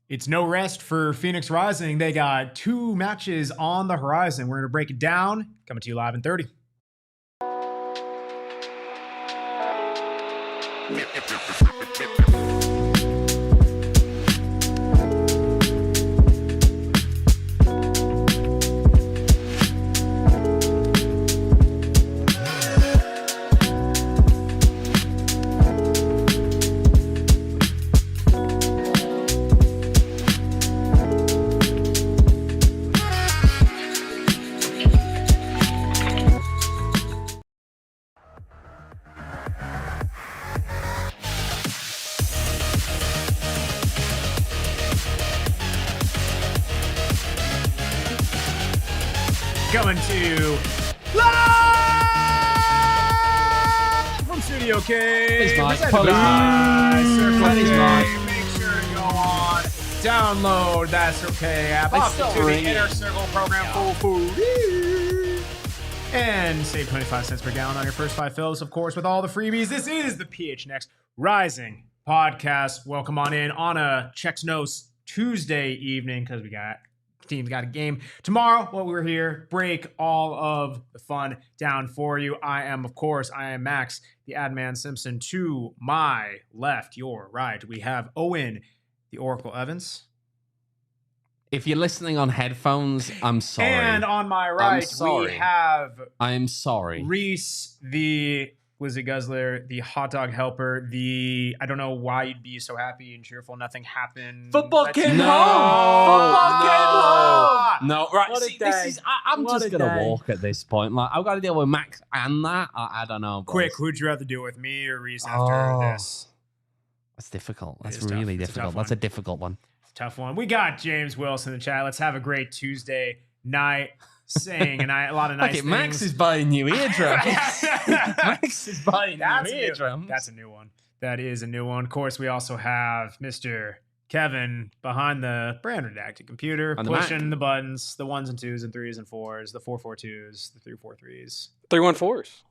It's no rest for Phoenix Rising. They got 2 matches on the horizon. We're going to break it down. Coming to you live in 30. Coming to you live from Studio K. Presented by Circle K. Make sure to go on, download that Circle K app, opt to the Inner Circle program full food, and save 25 cents per gallon on your first 5 fills, of course, with all the freebies. This is the PHNX Rising podcast. Welcome on in on a Checks Nose Tuesday evening because team's got a game tomorrow. Well, we're here, break all of the fun down for you. I am Max, the ad man Simpson. To my left, your right, we have Owain, the Oracle Evans. If you're listening on headphones, I'm sorry. And on my right, we have I'm sorry. Rees, the Glizzy Guzzler, the hot dog helper, I don't know why you'd be so happy and cheerful. Nothing happened. Football came home. No, right. What a See, this day. is. I'm What just a gonna day. walk at this point. Like I've got to deal with Max and that. I don't know. boys. Quick, who'd you rather do with, me or Rees after this? That's difficult. It That's is tough. really It's a tough difficult. one. That's a difficult one. Tough one. We got James Wilson in the chat. Let's have a great Tuesday night. Saying a lot of nice things. Max is buying new eardrums. Max is buying That's new a new- eardrums. That's a new one. That is a new one. Of course, we also have Mr. Kevin behind the brand redacted computer, On the pushing the buttons, the 1s and 2s and 3s and 4s, the 442s, the 343s. 314s.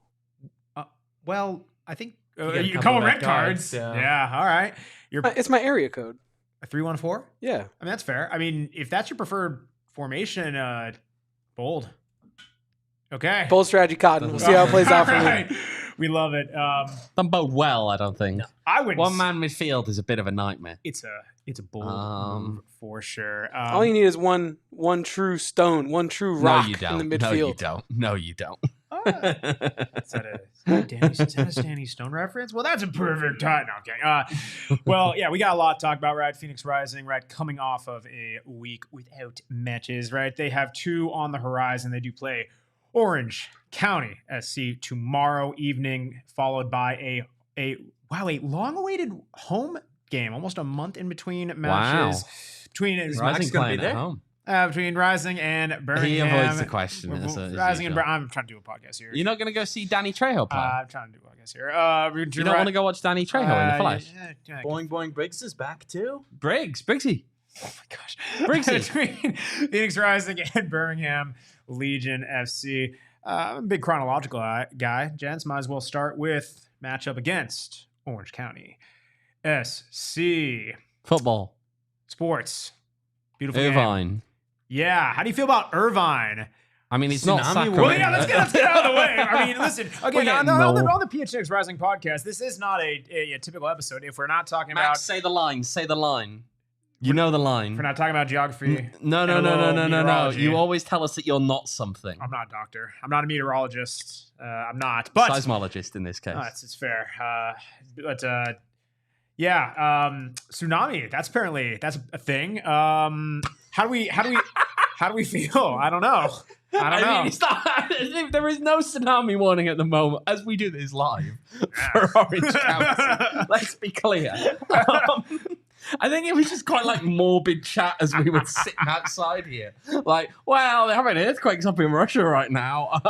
Well, I think got a you couple call of red red cards. cards, Yeah, all right. You're It's my area code. a 314? Yeah. I mean, that's fair. I mean, if that's your preferred formation, bold. Okay. Bold strategy, Cotton. We'll see how it plays out for All me. right. We love it. Don't bode well. I don't think. I would. One man midfield is a bit of a nightmare. It's a bold move for sure. All you need is one true stone, one true rock no, you don't. in the No, you midfield. don't. No, you don't. Is that a Danny Stone reference? Well, that's a perfect time. No, okay. Well, yeah, we got a lot to talk about, right? Phoenix Rising, right? Coming off of a week without matches, right? They have 2 on the horizon. They do play Orange County SC tomorrow evening, followed by a long-awaited home game, almost a month in between matches. Between Rising playing at home. Between Rising and Birmingham. He avoids the question. as Rising and usual. I'm trying to do a podcast here. You're not going to go see Danny Trejo play? I'm trying to do a podcast here. You don't want to go watch Danny Trejo in the flesh? Yeah, Boing Boing Briggs is back too. Briggsy. Oh my gosh. Briggsy. Between Phoenix Rising and Birmingham Legion FC. I'm a big chronological guy. Gents, might as well start with matchup against Orange County SC. Football. Sports. Beautiful game. Irvine. Yeah. How do you feel about Irvine? I mean, it's not Tsunami Sacramento. Well, yeah, let's get out of the way. I mean, listen, again, on the PHX Rising podcast, this is not a typical episode. If we're not talking Max, about, say the line. Say the line. You know the line. if we're not talking about geography. No. meteorology. You always tell us that you're not something. I'm not a doctor. I'm not a meteorologist. I'm not. But Seismologist in this case. it's fair. Tsunami. That's a thing. How do we feel? I don't know. I don't know. mean, it's not, there is no tsunami warning at the moment as we do this live for Orange County. Let's be clear. I think it was just quite like morbid chat as we were sitting outside here. Like, well, they're having earthquakes up in Russia right now.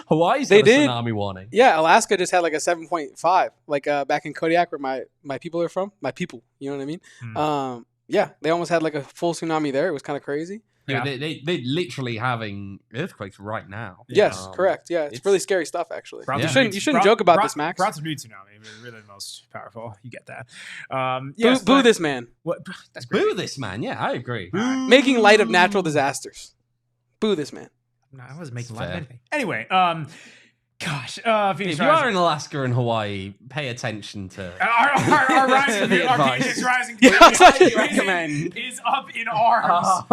Hawaii's got a tsunami warning. Yeah, Alaska just had like a 7.5, like back in Kodiak where my people are from. My people, you know what I mean? Yeah, they almost had like a full tsunami there. It was kind of crazy. Yeah, they're literally having earthquakes right now. Yes, correct. Yeah, it's really scary stuff, actually. You shouldn't joke about this, Max. Brought to new tsunami, really the most powerful. You get that. Boo this man. What? That's great. Boo this man. Yeah, I agree. Making light of natural disasters. Boo this man. No, I wasn't making light of anything. Anyway, gosh, Phoenix if you are in Alaska and Hawaii, pay attention to our Phoenix Rising Yeah, that's what you recommend. is up in arms.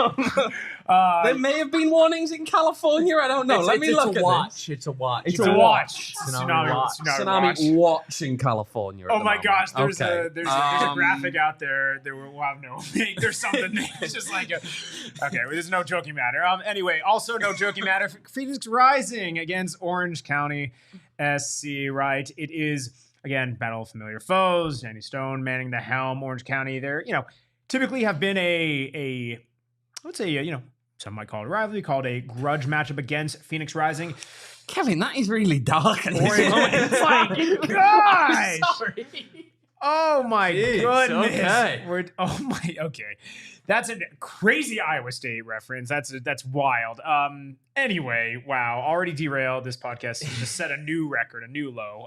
There may have been warnings in California. I don't know. Let me look at this. It's a watch. It's a watch. Tsunami watch in California. Oh my gosh, there's a graphic out there. We'll have no link. There's something. It's just like okay. Well, there's no joking matter. Anyway, also no joking matter. Phoenix Rising against Orange County SC. Right. It is again battle of familiar foes. Danny Stone manning the helm. Orange County. They're typically have been a let's say some might call it a rivalry, called a grudge matchup against Phoenix Rising. Kevin, that is really dark at this moment. It's like, gosh! Sorry. Oh my goodness! Okay. Okay. That's a crazy Iowa State reference. That's wild. Anyway, wow, already derailed. This podcast just set a new record, a new low.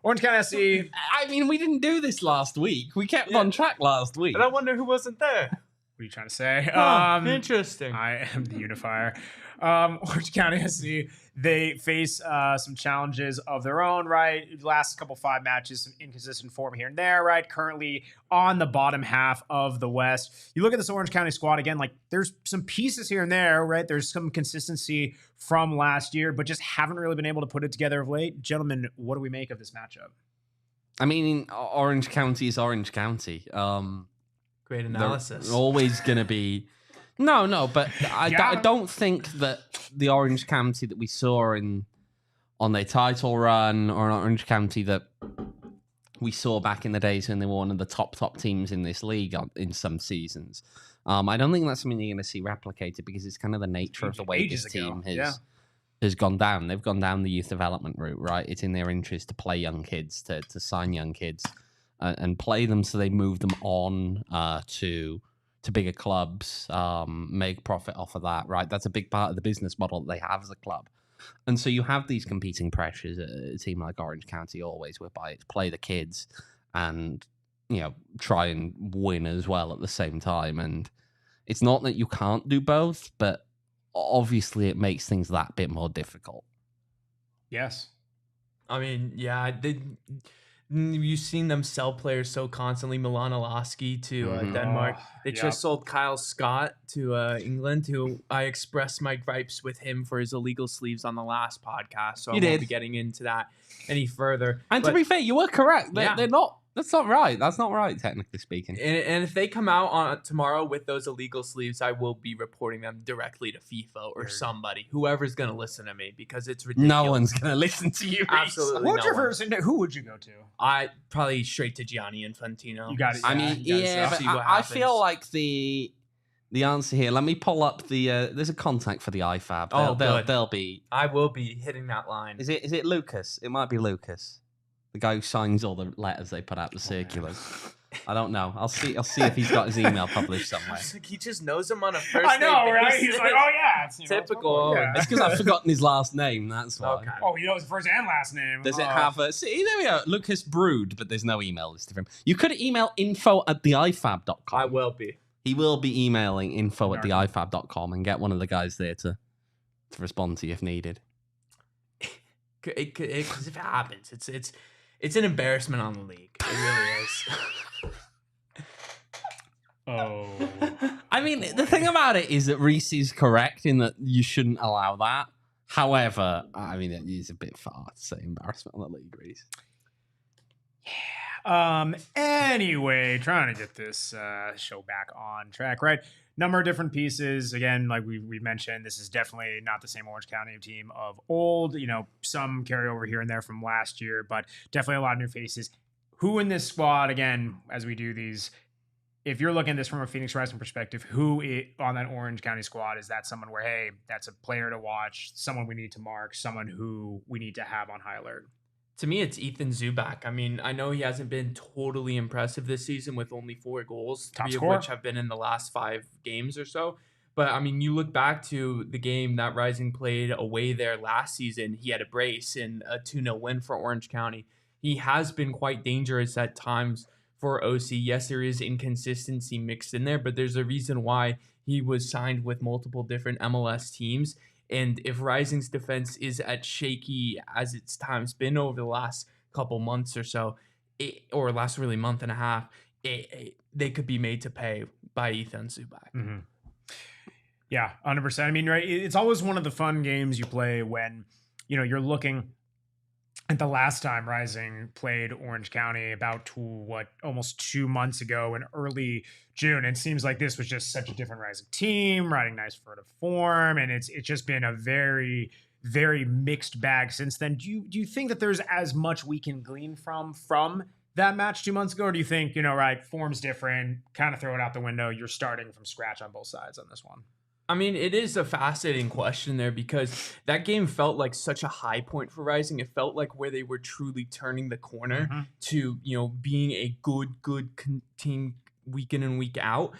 Orange County SC. I mean, we didn't do this last week. We kept on track last week. And I wonder who wasn't there. What are you trying to say? Interesting. I am the unifier. Orange County SC, they face some challenges of their own, right? Last couple 5 matches, some inconsistent form here and there, right? Currently on the bottom half of the West. You look at this Orange County squad again, like there's some pieces here and there, right? There's some consistency from last year, but just haven't really been able to put it together of late. Gentlemen, what do we make of this matchup? I mean, Orange County is Orange County. Great analysis. They're always going to be... No, but I don't think that the Orange County that we saw on their title run, or an Orange County that we saw back in the days when they were one of the top teams in this league in some seasons. I don't think that's something you're going to see replicated, because it's kind of the nature of the way this team has gone down. They've gone down the youth development route, right? It's in their interest to play young kids, to sign young kids, and play them so they move them on to bigger clubs, make profit off of that, right? That's a big part of the business model that they have as a club. And so you have these competing pressures at a team like Orange County always, whereby it's play the kids and, try and win as well at the same time. And it's not that you can't do both, but obviously it makes things that bit more difficult. Yes. I mean, yeah, you've seen them sell players so constantly. Milan Alaski to Denmark. They just sold Kyle Scott to England, who I expressed my gripes with him for his illegal sleeves on the last podcast. So I won't be getting into that any further. And to be fair, you were correct. They're not. That's not right. That's not right, technically speaking. And if they come out on tomorrow with those illegal sleeves, I will be reporting them directly to FIFA or somebody, whoever's going to listen to me, because it's ridiculous. No one's going to listen to you. Absolutely. Who would you go to? I probably straight to Gianni Infantino. You got it. I mean, but I feel like the answer here. Let me pull up the. There's a contact for the IFAB. They'll be. I will be hitting that line. Is it Lucas? It might be Lucas. The guy who signs all the letters they put out, the circulars. I don't know. I'll see if he's got his email published somewhere. He just knows him on a first I know, name right? basis. He's like, oh yeah, it's typical. It's because I've forgotten his last name. That's why. Okay. Oh, he knows his first and last name. Does it have a... See, there we go. Lucas Brood, but there's no email listed for him. You could email info@theifab.com. I will be. He will be emailing info@theifab.com and get one of the guys there to respond to you if needed. Because if it happens, it's an embarrassment on the league. It really is. Oh. I mean, the thing about it is that Rees is correct in that you shouldn't allow that. However, I mean, it is a bit far to say embarrassment on the league, Rees. Yeah. Anyway, trying to get this show back on track, right? Number of different pieces. Again, like we mentioned, this is definitely not the same Orange County team of old. Some carryover here and there from last year, but definitely a lot of new faces. Who in this squad, again, as we do these, if you're looking at this from a Phoenix Rising perspective, on that Orange County squad, is that someone where, hey, that's a player to watch, someone we need to mark, someone who we need to have on high alert? To me, it's Ethan Zubak. I mean, I know he hasn't been totally impressive this season with only 4 goals, 3 of which have been in the last 5 games or so. But I mean, you look back to the game that Rising played away there last season. He had a brace in a 2-0 win for Orange County. He has been quite dangerous at times for OC. Yes, there is inconsistency mixed in there, but there's a reason why he was signed with multiple different MLS teams. And if Rising's defense is as shaky as its time's been over the last couple months or so, or last really month and a half, they could be made to pay by Ethan Zubak. Mm-hmm. Yeah, 100%. I mean, right, it's always one of the fun games you play when, you're looking at the last time Rising played Orange County about almost 2 months ago in early June. It seems like this was just such a different Rising team, riding nice furtive form, and it's just been a very, very mixed bag since then. Do you think that there's as much we can glean from that match 2 months ago, or do you think, right, form's different, kind of throw it out the window, you're starting from scratch on both sides on this one? I mean, it is a fascinating question there because that game felt like such a high point for Rising. It felt like where they were truly turning the corner to, being a good team week in and week out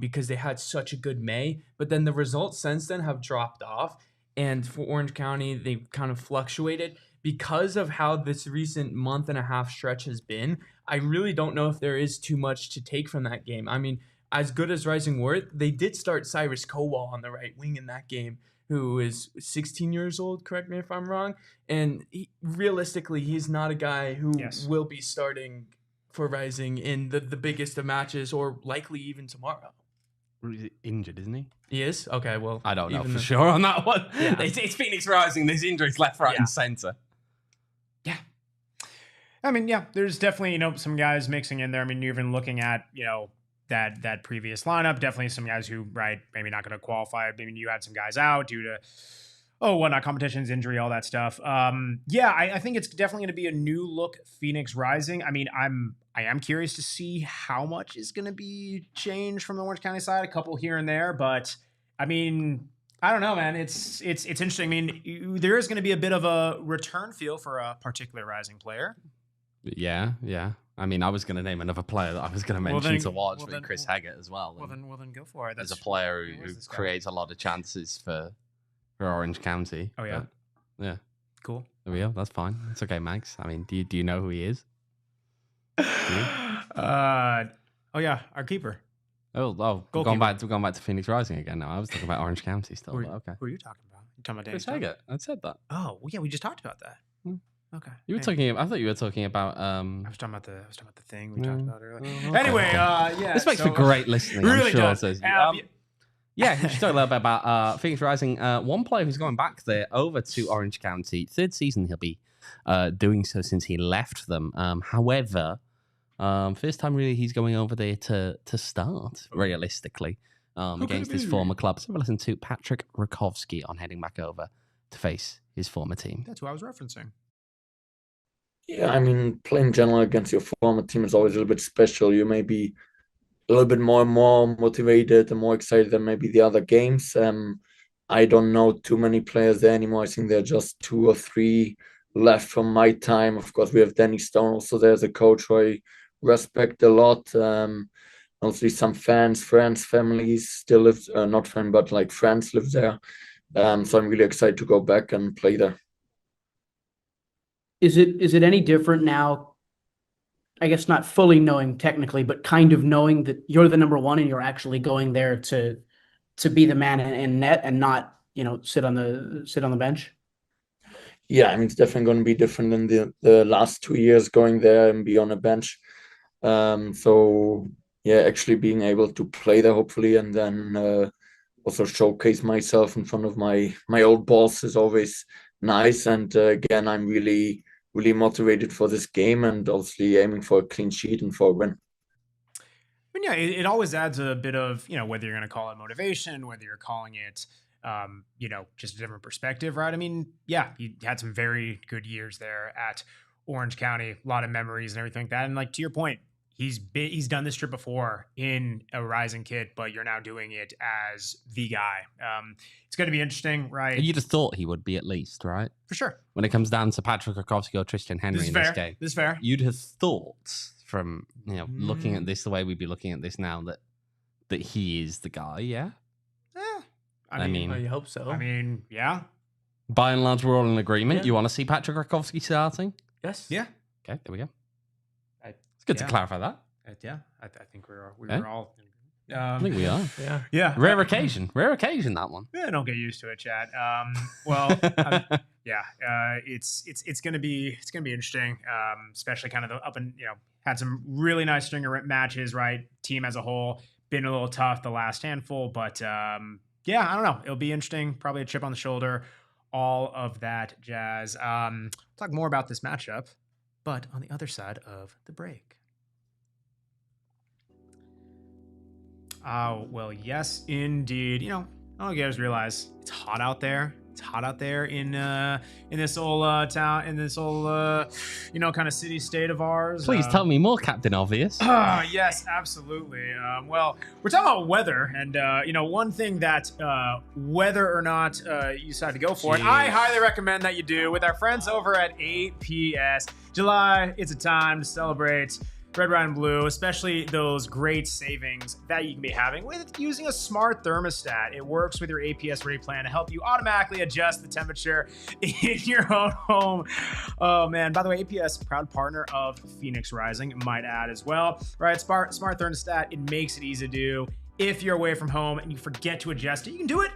because they had such a good May. But then the results since then have dropped off. And for Orange County, they've kind of fluctuated. Because of how this recent month and a half stretch has been, I really don't know if there is too much to take from that game. I mean, as good as Rising were, they did start Cyrus Kowal on the right wing in that game, who is 16 years old, correct me if I'm wrong. And realistically, he's not a guy who will be starting for Rising in the biggest of matches or likely even tomorrow. He's injured, isn't he? He is? Okay, well. I don't know for sure on that one. Yeah. It's Phoenix Rising. There's injuries left, right, and centre. Yeah. I mean, yeah, there's definitely, some guys mixing in there. I mean, you're even looking at, that previous lineup, definitely some guys who, right, maybe not going to qualify. I mean, you had some guys out due to, whatnot, competitions, injury, all that stuff. I think it's definitely going to be a new look Phoenix Rising. I mean, I am curious to see how much is going to be changed from the Orange County side, a couple here and there, but I mean, I don't know, man. It's interesting. I mean, there is going to be a bit of a return feel for a particular Rising player. Yeah. I mean, I was going to name another player that I was going to mention to watch, Chris Haggett as well. Well, then go for it. There's a player who creates a lot of chances for Orange County. Oh, yeah? Yeah. Cool. There we go. That's fine. It's okay, Max. I mean, do you know who he is? Our keeper. We're going back to Phoenix Rising again now. I was talking about Orange County still. Okay. Who are you talking about? You talking about Chris Haggett. I said that. Oh, well, yeah, we just talked about that. Okay. You were talking. I thought you were talking about. I was talking about the thing we talked about earlier. Okay. Anyway, yeah. This makes for great listening. Really I'm sure. does. Yeah, we should talk a little bit about Phoenix Rising. One player who's going back there over to Orange County. Third season he'll be doing so since he left them. However, first time really he's going over there to start realistically against his former club. So we'll listen to Patrick Rakovsky on heading back over to face his former team. That's who I was referencing. Yeah, I mean, playing general against your former team is always a little bit special. You may be a little bit more motivated and more excited than maybe the other games. I don't know too many players there anymore. I think there are just 2 or 3 left from my time. Of course, we have Danny Stone also there as a coach who I respect a lot. Mostly some fans, friends, families still live, not friends, but like friends live there. So I'm really excited to go back and play there. Is it any different now? I guess not fully knowing technically, but kind of knowing that you're the number one and you're actually going there to be the man in net and not, sit on the bench. Yeah, I mean, it's definitely going to be different than the last 2 years going there and be on a bench. So yeah, actually being able to play there hopefully, and then also showcase myself in front of my old boss is always nice. And again, I'm really motivated for this game and obviously aiming for a clean sheet and for a win. I mean, yeah, it always adds a bit of, whether you're going to call it motivation, whether you're calling it, just a different perspective, right? I mean, yeah, you had some very good years there at Orange County, a lot of memories and everything like that. And like, to your point, he's done this trip before in a Rising kit, but you're now doing it as the guy. It's going to be interesting, right? You'd have thought he would be at least, right? For sure. When it comes down to Patrick Rakovsky or Tristan Henry this game. This is fair. You'd have thought from, looking at this the way we'd be looking at this now that he is the guy, yeah? I mean, you hope so. I mean, yeah. by and large, we're all in agreement. Yeah. You want to see Patrick Rakovsky starting? Yes. Yeah. Okay, there we go. I- It's good to yeah. clarify that. Yeah. I think we Okay. were all. I think we are. Yeah. Yeah. Rare occasion, that one. Yeah, don't get used to it, chat. It's gonna be interesting, especially kind of the up and had some really nice stringer matches, right? Team as a whole been a little tough the last handful, but I don't know. It'll be interesting. Probably a chip on the shoulder, all of that jazz. Talk more about this matchup, but on the other side of the break. Well, yes, indeed. I don't know if you guys realize it's hot out there. It's hot out there in this old town, in this old kind of city state of ours. Please tell me more, Captain Obvious. Yes, absolutely. Well, we're talking about weather, and one thing that whether or not you decide to go for it, I highly recommend that you do with our friends over at APS. July, it's a time to celebrate red, white, and blue, especially those great savings that you can be having with using a smart thermostat. It works with your APS rate plan to help you automatically adjust the temperature in your own home. Oh man, by the way, APS, proud partner of Phoenix Rising, might add as well. Right, smart thermostat, it makes it easy to do. If you're away from home and you forget to adjust it, you can do it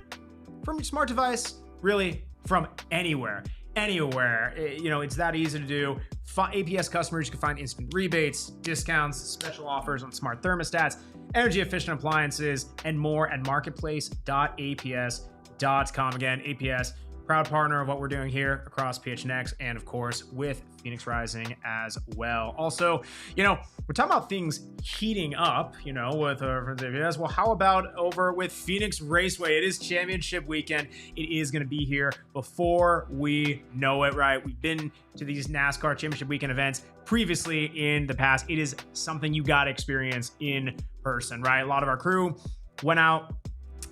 from your smart device, really from anywhere. It's that easy to do. APS customers can find instant rebates, discounts, special offers on smart thermostats, energy efficient appliances, and more at marketplace.aps.com. Again, APS, proud partner of what we're doing here across PHNX and of course with Phoenix Rising as well. Also, we're talking about things heating up, with our friends at APS. Well, how about over with Phoenix Raceway? It is championship weekend. It is going to be here before we know it, right? We've been to these NASCAR championship weekend events previously in the past. It is something you got to experience in person, right? A lot of our crew went out,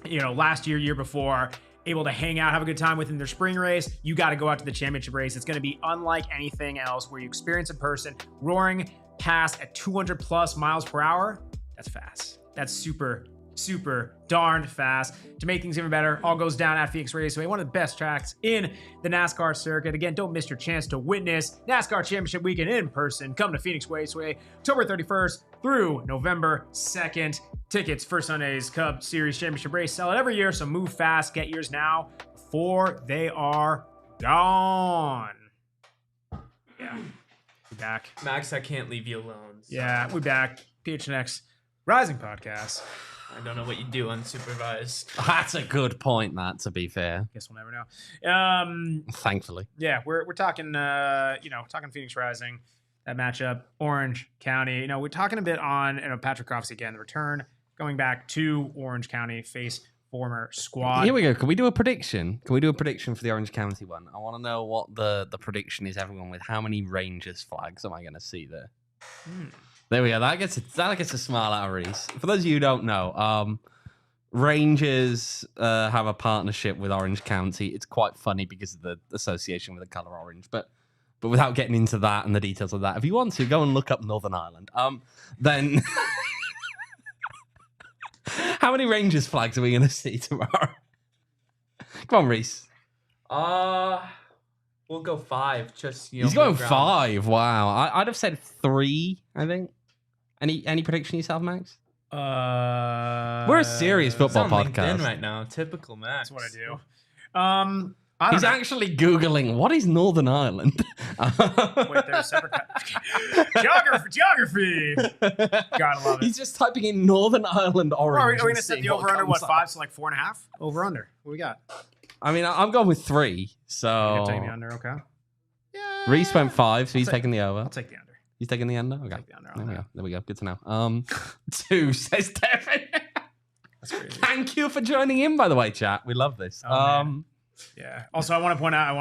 last year before, able to hang out, have a good time within their spring race. You got to go out to the championship race. It's going to be unlike anything else where you experience in person, roaring past at 200 plus miles per hour. That's fast. That's super darned fast. To make things even better, all goes down at Phoenix Raceway, one of the best tracks in the NASCAR circuit. Again, don't miss your chance to witness NASCAR Championship Weekend in person. Come to Phoenix Raceway, October 31st through November 2nd. Tickets for Sunday's Cup Series Championship race sell it every year, so move fast. Get yours now before they are gone. Yeah, we're back. Max, I can't leave you alone. So. Yeah, we're back. PHNX Rising Podcast. I don't know what you do unsupervised. That's a good point, that, to be fair. Guess we'll never know. Thankfully. Yeah, we're talking, talking Phoenix Rising, that matchup, Orange County. We're talking a bit on Patrick Rakovsky again, the return, going back to Orange County, face former squad. Here we go. Can we do a prediction? For the Orange County one? I want to know what the prediction is, everyone, with how many Rangers flags am I going to see there? There we go. That gets a smile out of Rees. For those of you who don't know, Rangers have a partnership with Orange County. It's quite funny because of the association with the colour orange. But without getting into that and the details of that, if you want to, go and look up Northern Ireland. Then how many Rangers flags are we going to see tomorrow? Come on, Rees. We'll go 5. Just He's going 5. Wow. I'd have said 3, I think. Any prediction yourself, Max? We're a serious football podcast right now. Typical Max. That's what I do. He's actually Googling, what is Northern Ireland? Wait, there's separate geography. Gotta love it. He's just typing in Northern Ireland orange. Are we going to set the over under 5? So like 4.5? Over under. What we got? I mean, I'm going with 3. So You're taking the under, okay. Yeah. Rees went 5, so he's taking the over. I'll take the under. He's taking the under? Okay. I'll take the under. There we go. Good to know. 2, says Devin. That's crazy. Thank you for joining in, by the way, chat. We love this. Yeah. Also, I want to point out,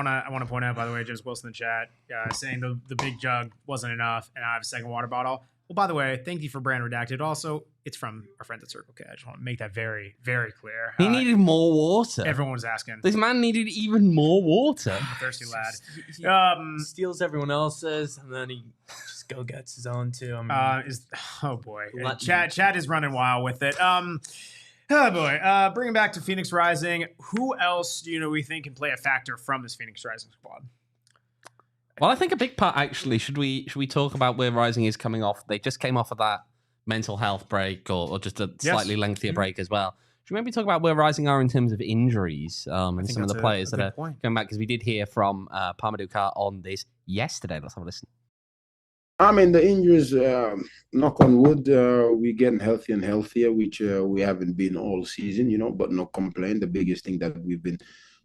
by the way, James Wilson in the chat saying the big jug wasn't enough, and I have a second water bottle. Well, by the way, thank you for brand redacted. Also, it's from our friends at Circle K. I just want to make that very, very clear. He needed more water. Everyone was asking. This man needed even more water. Thirsty lad. He steals everyone else's, and then he just gets his own too. Oh boy, Chad is running wild with it. Oh boy. Bringing back to Phoenix Rising. Who else do we think can play a factor from this Phoenix Rising squad? Well, I think a big part actually. Should we talk about where Rising is coming off? They just came off of that mental health break, or just a slightly lengthier break as well. Should we maybe talk about where Rising are in terms of injuries and some of the players that are coming back? Because we did hear from Pa-Modou Kah on this yesterday. Let's have a listen. I mean, the injuries, knock on wood, we're getting healthier and healthier, which we haven't been all season, but no complaint. The biggest thing that we've been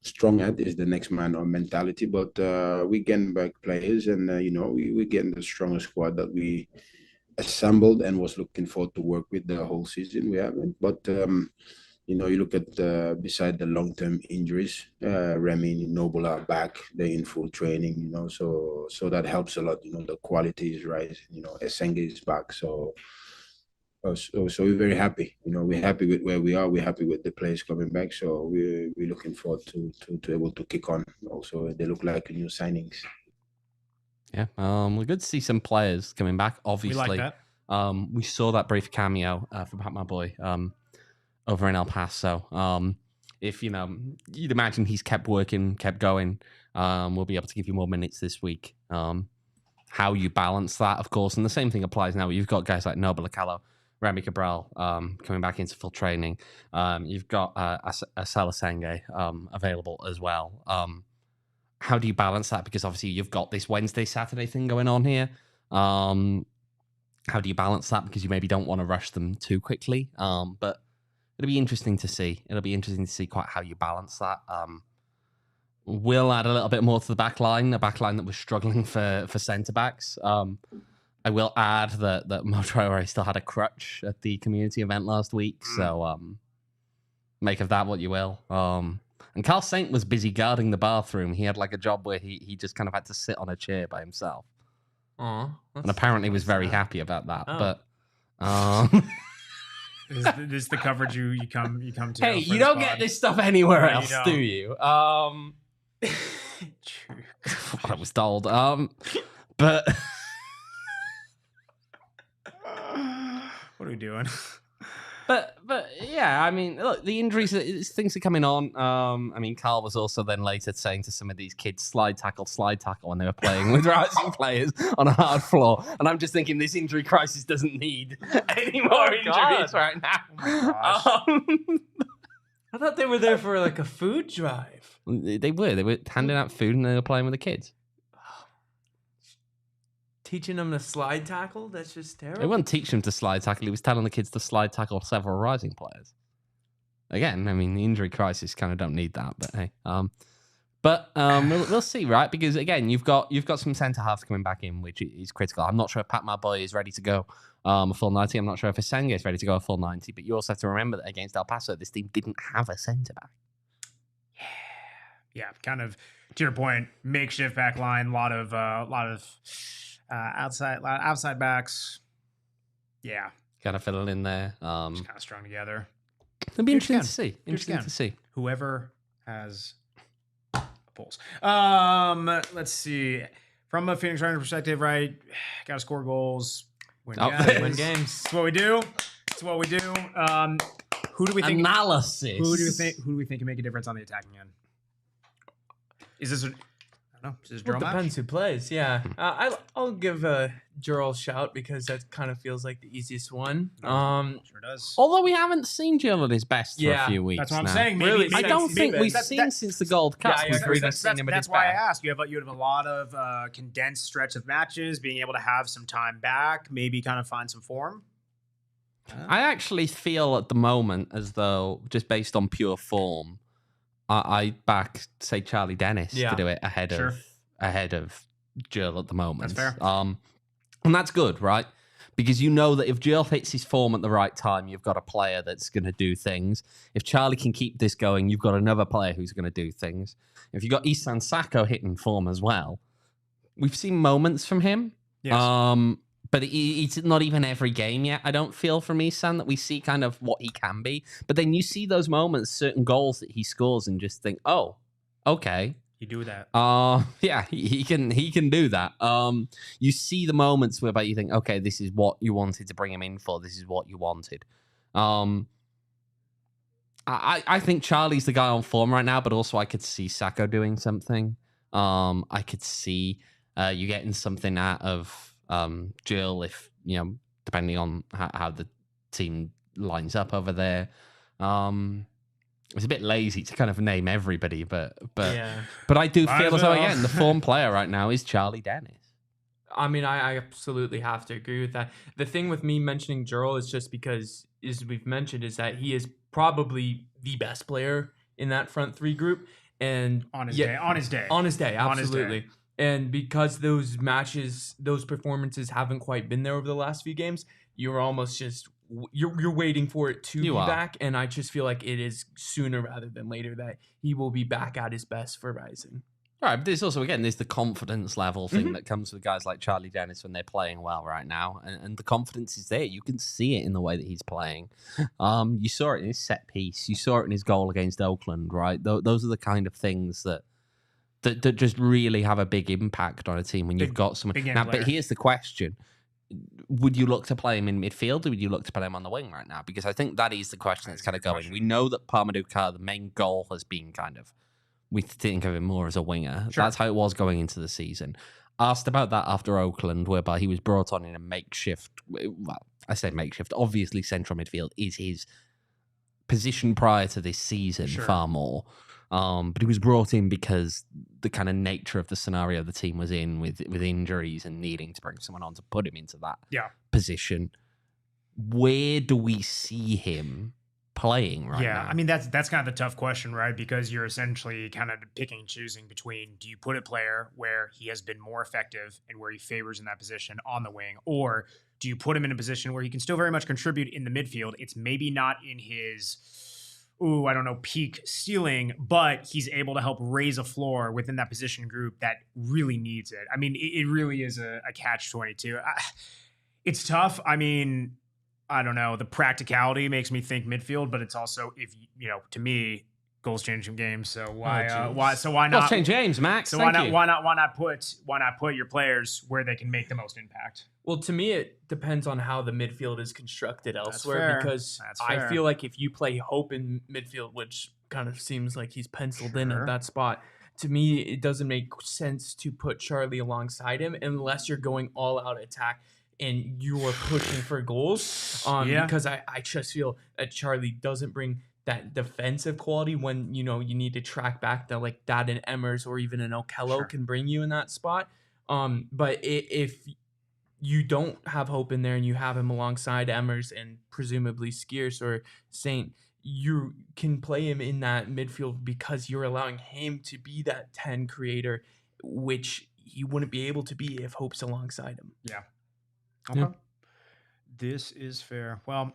strong at is the next man on mentality. But we're getting back players, and, we're getting the strongest squad that we assembled and was looking forward to work with the whole season. We haven't. But, you look at beside the long-term injuries, Rémi and Noble are back. They're in full training, so that helps a lot. The quality is rising. Essenge is back, so we're very happy. We're happy with where we are. We're happy with the players coming back. So we're looking forward to able to kick on. Also, they look like new signings. Yeah, we're good to see some players coming back. Obviously, we like that. We saw that brief cameo from Pape, my boy. Over in El Paso. If you'd imagine he's kept working, kept going. We'll be able to give you more minutes this week. How you balance that, of course, and the same thing applies now. You've got guys like Noble Acalo, Rémi Cabral coming back into full training. You've got ALLCITY available as well. How do you balance that? Because obviously you've got this Wednesday, Saturday thing going on here. How do you balance that? Because you maybe don't want to rush them too quickly. But it'll be interesting to see. It'll be interesting to see quite how you balance that. We'll add a little bit more to the back line, a back line that was struggling for centre-backs. I will add that Mo Traore still had a crutch at the community event last week, so make of that what you will. And Carl Saint was busy guarding the bathroom. He had like a job where he just kind of had to sit on a chair by himself. Aww, and apparently was very happy about that. Oh. But... This is the coverage you come to. Hey, you don't get this stuff anywhere else, do you? True. What I was told. But what are we doing? But yeah, I mean, look, the injuries, things are coming on. I mean, Carl was also then later saying to some of these kids, slide tackle when they were playing with Rising players on a hard floor. And I'm just thinking this injury crisis doesn't need any more injuries right now. Oh I thought they were there for like a food drive. They were handing out food and they were playing with the kids. Teaching them to slide tackle? That's just terrible. He wasn't teaching them to slide tackle. He was telling the kids to slide tackle several Rising players. Again, I mean, the injury crisis kind of don't need that, but hey. We'll see, right? Because again, you've got some centre halves coming back in, which is critical. I'm not sure if Pape, my boy, is ready to go a full 90. I'm not sure if Essenge is ready to go a full 90. But you also have to remember that against El Paso, this team didn't have a centre back. Yeah, kind of to your point, makeshift back line, a lot of outside backs. Yeah, Got to fill it in there. just kind of strung together. It'll be interesting to see. Interesting to see. Whoever has pulls. Let's see. From a Phoenix Rising perspective, right? Got to score goals, win games. It's what we do. It's what we do. Who do we think? Analysis. Who do we think can make a difference on the attacking end? Is this? I don't know. Is this a drill match? Depends who plays. Yeah, I'll give Jurl a shout because that kind of feels like the easiest one. Sure does. Although we haven't seen Jill at his best for a few weeks. That's what I'm now. saying. Maybe, Really? I don't think we've seen since the Gold Cup. Yeah, I agree. That's why I asked. You have a lot of condensed stretch of matches, being able to have some time back, maybe kind of find some form. I actually feel at the moment as though, just based on pure form, I back, say, Charlie Dennis to do it ahead of Jill at the moment. That's fair. And that's good, right? Because you know that if Jill hits his form at the right time, you've got a player that's going to do things. If Charlie can keep this going, you've got another player who's going to do things. If you've got Isan Sako hitting form as well, we've seen moments from him. Yes. But it's not even every game yet, I don't feel, from Isan, that we see kind of what he can be. But then you see those moments, certain goals that he scores, and just think, oh, okay. You do that. Yeah, he can do that. You see the moments whereby you think, okay, this is what you wanted to bring him in for. This is what you wanted. I think Charlie's the guy on form right now, but also I could see Sacco doing something. I could see you getting something out of Jill if, depending on how the team lines up over there. It's a bit lazy to kind of name everybody, but I do feel as though, again, the form player right now is Charlie Dennis. I mean, I absolutely have to agree with that. The thing with me mentioning Jurl is just because, as we've mentioned, is that he is probably the best player in that front three group. And on his day, absolutely. And because those matches, those performances haven't quite been there over the last few games, you're almost just you're waiting for it to be back. And I just feel like it is sooner rather than later that he will be back at his best for Rising. Right, but there's also, again, there's the confidence level thing that comes with guys like Charlie Dennis when they're playing well right now. And the confidence is there. You can see it in the way that he's playing. You saw it in his set piece. You saw it in his goal against Oakland, right? Those are the kind of things that just really have a big impact on a team when you've got someone. Now, but here's the question. Would you look to play him in midfield or would you look to play him on the wing right now? Because I think that is the question that's kind of going. We know that Pa-Modou Kah, the main goal has been kind of, we think of him more as a winger. Sure. That's how it was going into the season. Asked about that after Oakland, whereby he was brought on in a makeshift, well, I say makeshift, obviously central midfield is his position prior to this season far more. But he was brought in because the kind of nature of the scenario the team was in with injuries and needing to bring someone on to put him into that position. Where do we see him playing right now? Yeah, I mean, that's kind of the tough question, right? Because you're essentially kind of picking and choosing between, do you put a player where he has been more effective and where he favors in that position on the wing, or do you put him in a position where he can still very much contribute in the midfield? It's maybe not in his peak ceiling, but he's able to help raise a floor within that position group that really needs it. I mean, it really is a catch-22. It's tough. I mean, I don't know. The practicality makes me think midfield, but it's also, if to me, goals change games. So why not? Goals change games, Max. So why not put your players where they can make the most impact? Well, to me, it depends on how the midfield is constructed elsewhere. Because I feel like if you play Hope in midfield, which kind of seems like he's penciled in at that spot, to me, it doesn't make sense to put Charlie alongside him unless you're going all out attack and you are pushing for goals. Because I just feel that Charlie doesn't bring that defensive quality when you need to track back that like that an Emmers or even an Okello can bring you in that spot. But if you don't have Hope in there and you have him alongside Emmers and presumably Skeers or Saint, you can play him in that midfield because you're allowing him to be that 10 creator, which he wouldn't be able to be if Hope's alongside him. Yeah. Okay. Yep. This is fair. Well,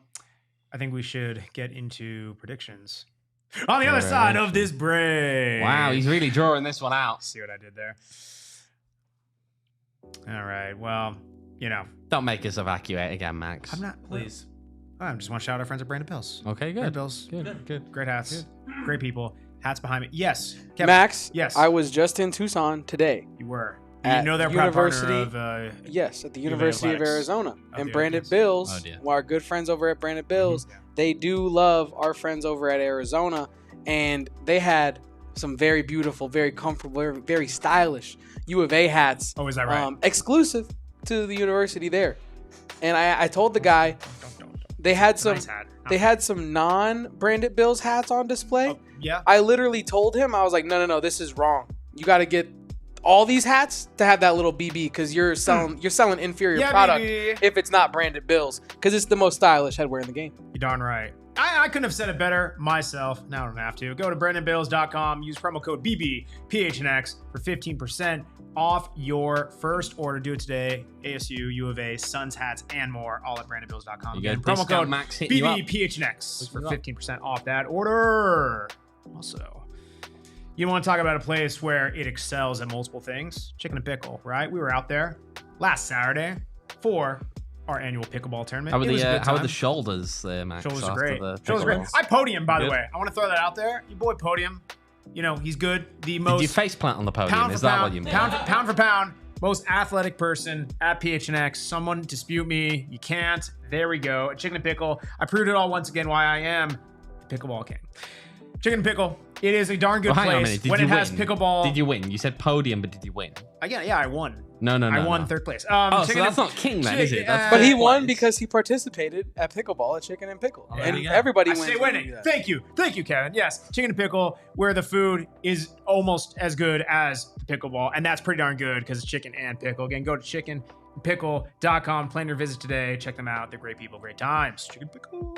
I think we should get into predictions on the other side of this break. Wow, he's really drawing this one out. See what I did there? All right. Well, don't make us evacuate again, Max. I'm not, please. I just want to shout out our friends at Branded Bills. Okay, good. Branded Bills. Good. Great hats. Good. Great people. Hats behind me. Yes. Kevin. Max. Yes. I was just in Tucson today. You were. At their University of, yes, at the University of Arizona. And Branded Bills, our good friends over at Branded Bills, they do love our friends over at Arizona. And they had some very beautiful, very comfortable, very stylish U of A hats. Oh, is that right? Exclusive to the university there. And I told the guy they had some they had some non-Branded Bills hats on display. Oh, yeah. I literally told him, I was like, no, this is wrong. You got to get all these hats to have that little BB because you're selling inferior product if it's not Branded Bills because it's the most stylish headwear in the game. You're darn right. I couldn't have said it better myself. Now I don't have to. Go to BrandonBills.com. Use promo code BBPHNX for 15% off your first order. Do it today. ASU, U of A, Suns hats, and more. All at BrandonBills.com. Again, promo code Max BBPHNX for 15% off that order. Also, you want to talk about a place where it excels at multiple things? Chicken and Pickle, right? We were out there last Saturday for our annual pickleball tournament. How were the shoulders there, Max? Shoulders are great. Shoulders are great. I podium, by the way. I want to throw that out there. Your boy podium. He's good. The most. Did you face plant on the podium? Is that what you mean? Pound for pound, most athletic person at PHNX. Someone dispute me. You can't. There we go. Chicken and Pickle. I proved it all once again why I am Pickleball King. Chicken and Pickle. It is a darn good Hang on a place minute. when it has pickleball. Did you win? You said podium, but did you win? Yeah, I won. No. I won third place. So that's not king then, is it? That's But he fourth won place. because he participated at pickleball at Chicken and Pickle, Oh, and yeah. everybody I wins. stay when you winning. do that. Thank you, Kevin. Yes, Chicken and Pickle, where the food is almost as good as pickleball, and that's pretty darn good because it's chicken and pickle. Again, go to chickenpickle.com. Plan your visit today. Check them out. They're great people, great times. Chicken Pickle.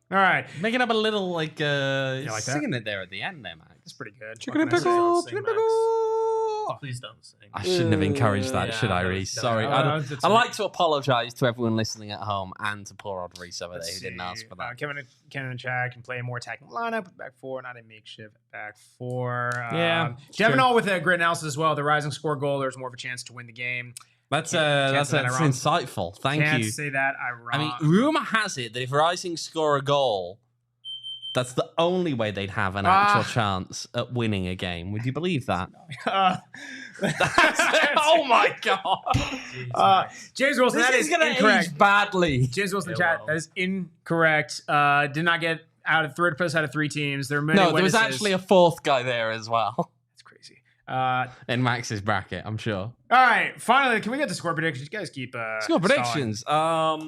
All right, Making up a little like like that? singing it there at the end there, Max. that's pretty good. Chicken What and can I say? Pickle. Sing, Chicken and Max. Pickle. Please don't sing. I shouldn't have encouraged that, Yeah, should I, that was Reese? dumb. Sorry. It's I'd like to apologise to everyone listening at home and to poor old Reese over there Let's who didn't see. ask for that. Kevin and Chad can play a more attacking lineup with back four, not a makeshift back four. Yeah, it's Devin true. all with a great analysis as well. The rising score goal, there's more of a chance to win the game. That's say that wrong. insightful. Thank Can't you. say that I wrong. I mean, rumour has it that if Rising score a goal, that's the only way they'd have an actual chance at winning a game. Would you believe that? Oh my god! James Wilson, that is going to incorrect. age badly. James Wilson, It chat, will. that is incorrect. Did not get out of third place out of 3 teams. There are many No, there was witnesses. actually a fourth guy there as well. That's crazy. All In Max's bracket, I'm sure. right, finally, can we get the score predictions? You guys keep Score stalling. predictions. What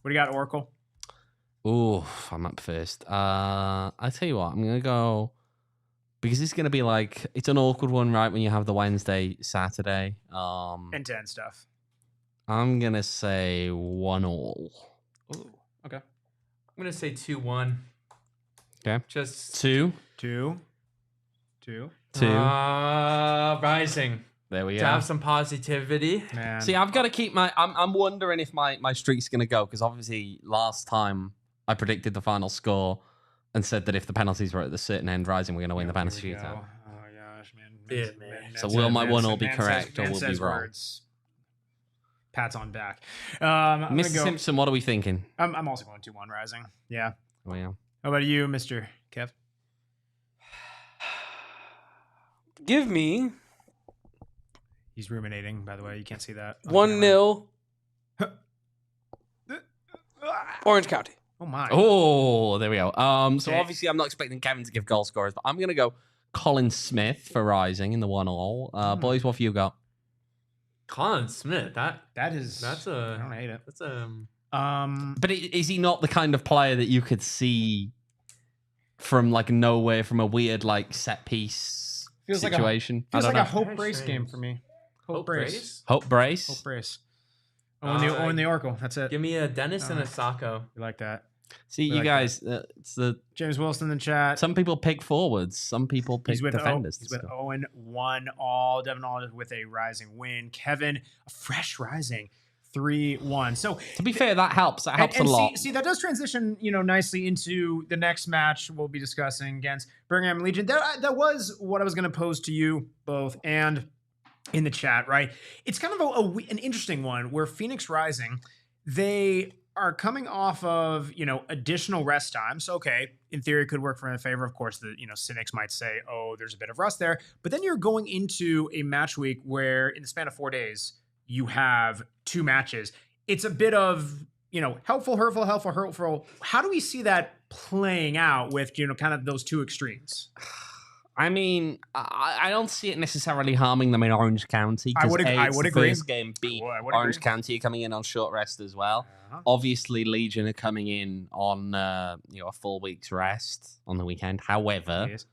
do you got, Oracle? Ooh, I'm up first. I tell you what, I'm gonna go because it's gonna be like it's an awkward one, right? When you have the Wednesday, Saturday. End-to-end stuff. I'm gonna say 1-1. Ooh, okay. I'm gonna say 2-1. Okay. Just 2. 2. Rising. There we To go. have some positivity. Man. See, I've got to keep my. I'm wondering if my streak's gonna go because obviously last time I predicted the final score and said that if the penalties were at the certain end, Rising were gonna win the penalty Here we shootout. go. Oh my gosh, man. Yeah, man. So will my 1 all be correct or will be wrong? Words. Pat's on back. I'm gonna Mr. go. Simpson, what are we thinking? I'm also going 2-1 Rising. Yeah. Oh yeah. How about you, Mr. Kev? Give me He's ruminating, by the way. You can't see that. 1-0 Orange County. Oh my. Oh, there we go. So Okay. obviously I'm not expecting Kevin to give goal scorers, but I'm gonna go Colin Smith for Rising in the 1-all. Boys, what have you got? Colin Smith. That's I I don't hate it. That's a. But is he not the kind of player that you could see from like nowhere, from a weird like set piece Feels like a- situation? Feels I like don't a know. hope Very brace game strange. for me. Hope Brace? Hope Brace. Hope brace. Oh, in the Oracle. That's it. Give me a Dennis and a Sacco. You like that? See, We you like guys, it's the James Wilson in the chat. some people pick forwards, some people pick He's with defenders. He's with Owen 1-all. Devin all with a Rising win. Kevin a fresh Rising 3-1. So To be fair, that helps. That helps and a lot. See, that does transition, nicely into the next match we'll be discussing against Birmingham Legion. That was what I was going to pose to you both and in the chat, right? It's kind of an interesting one where Phoenix Rising, they are coming off of, additional rest time. So, okay, in theory, it could work for their favor. Of course, the, cynics might say, oh, there's a bit of rust there. But then you're going into a match week where in the span of 4 days, you have 2 matches. It's a bit of, helpful, hurtful, helpful, hurtful. How do we see that playing out with, kind of those 2 extremes? I mean, I don't see it necessarily harming them in Orange County. I would agree. First game, B, I would Orange agree. County are coming in on short rest as well. Uh-huh. Obviously, Legion are coming in on a full week's rest on the weekend. However, Yes.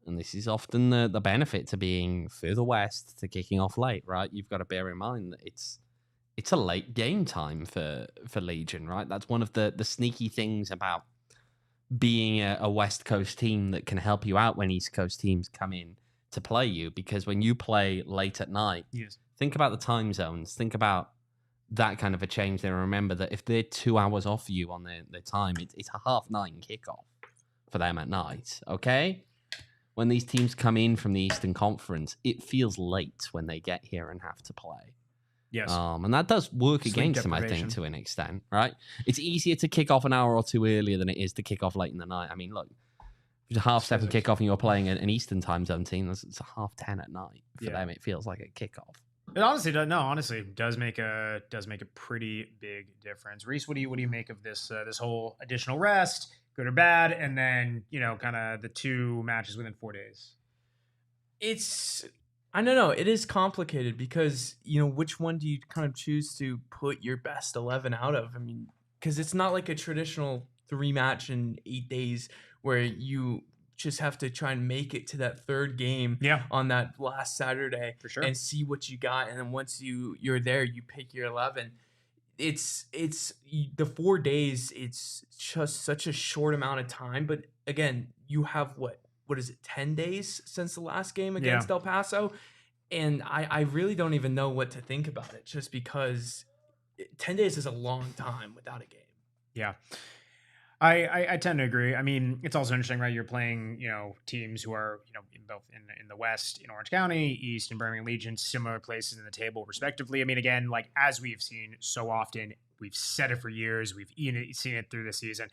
and this is often the benefit to being further west, to kicking off late, right? You've got to bear in mind that it's a late game time for Legion, right? That's one of the sneaky things about being a West Coast team that can help you out when East Coast teams come in to play you, because when you play late at night, Yes. think about the time zones, think about that kind of a change there. Remember that if they're 2 hours off you on their time, it's a 9:30 kickoff for them at night, okay? When these teams come in from the Eastern Conference, it feels late when they get here and have to play. Yes. And that does work Sleep against them, I deprivation. think, to an extent, right? It's easier to kick off an hour or 2 earlier than it is to kick off late in the night. I mean, look, if it's a 7:30 kickoff and you're playing an Eastern time zone team, it's a 10:30 at night. For Yeah. them, it feels like a kickoff. It honestly does. No, honestly, does make a pretty big difference. Reese, what do you make of this this whole additional rest? good or bad, and then kind of the 2 matches within 4 days. I don't know. It is complicated because which one do you kind of choose to put your best 11 out of? I mean, because it's not like a traditional 3-match in 8 days where you just have to try and make it to that 3rd game on that last Saturday for sure and see what you got, and then once you're there, you pick your 11. It's the 4 days. It's just such a short amount of time, but again, you have what is it, 10 days since the last game against El Paso, and I really don't even know what to think about it, just because 10 days is a long time without a game. Yeah. I tend to agree. I mean, it's also interesting, right? You're playing, teams who are, both in the West, in Orange County, East, and Birmingham Legion, similar places in the table, respectively. I mean, again, like as we've seen so often, we've said it for years, we've seen it through the season.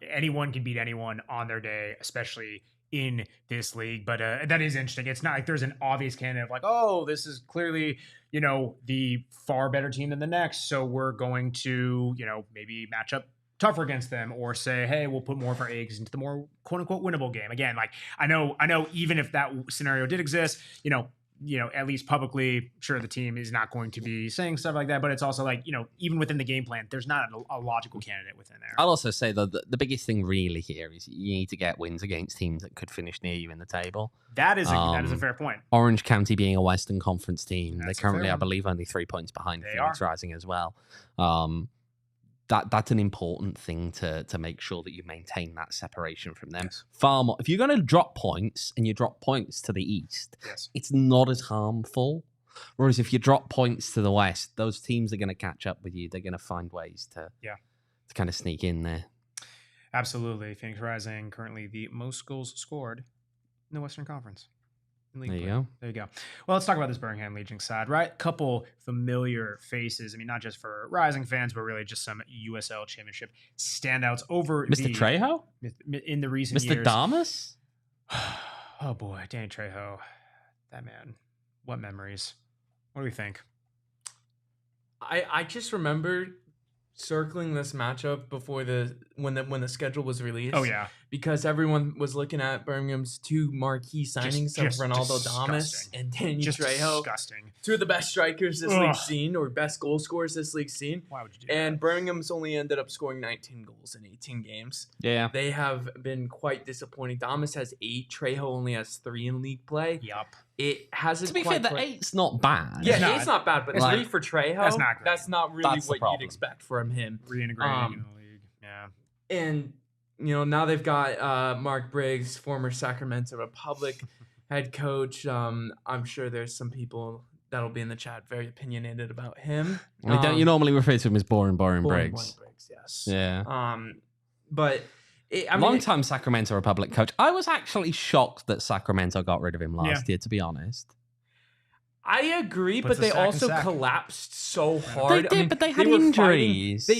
Anyone can beat anyone on their day, especially in this league. But that is interesting. It's not like there's an obvious candidate of like, oh, this is clearly, the far better team than the next, so we're going to, maybe match up tougher against them, or say, hey, we'll put more of our eggs into the more quote unquote winnable game. Again, like I know even if that scenario did exist, at least publicly, sure, the team is not going to be saying stuff like that, but it's also like, even within the game plan, there's not a logical candidate within there. I'll also say though, the biggest thing really here is you need to get wins against teams that could finish near you in the table. That is a fair point. Orange County being a Western Conference team, they're currently, I believe, only 3 points behind Phoenix Rising as well. That's an important thing to make sure that you maintain that separation from them. Yes. Far more, if you're going to drop points and you drop points to the East, it's not as harmful. Whereas if you drop points to the West, those teams are going to catch up with you. They're going to find ways to kind of sneak in there. Absolutely. Phoenix Rising currently the most goals scored in the Western Conference. There you go. There you go. Well, let's talk about this Birmingham Legion side, right? Couple familiar faces. I mean, not just for Rising fans, but really just some USL Championship standouts over Mr. Trejo in the recent years. Mr. Damas? Oh boy, Danny Trejo. That man. What memories. What do we think? I just remember circling this matchup before when the schedule was released. Oh yeah, because everyone was looking at Birmingham's 2 marquee signings of Ronaldo Damas and Danny Trejo. Disgusting. 2 of the best strikers this league's seen, or best goal scorers this league's seen. Why would you do that? And Birmingham's only ended up scoring 19 goals in 18 games. Yeah, they have been quite disappointing. Damas has 8. Trejo only has 3 in league play. Yup. It hasn't. To be fair, the 8's not bad. Yeah, 8's not bad, but 3 for Trejo. That's not great. That's not really what you'd expect from him. Reintegrating in the league. Yeah. And now they've got Mark Briggs, former Sacramento Republic head coach. I'm sure there's some people that'll be in the chat very opinionated about him. Don't you normally refer to him as boring Briggs? Boring Briggs, yes. Yeah. But long-time Sacramento Republic coach. I was actually shocked that Sacramento got rid of him last year, to be honest. I agree, but they also collapsed so hard. They did, but they had injuries.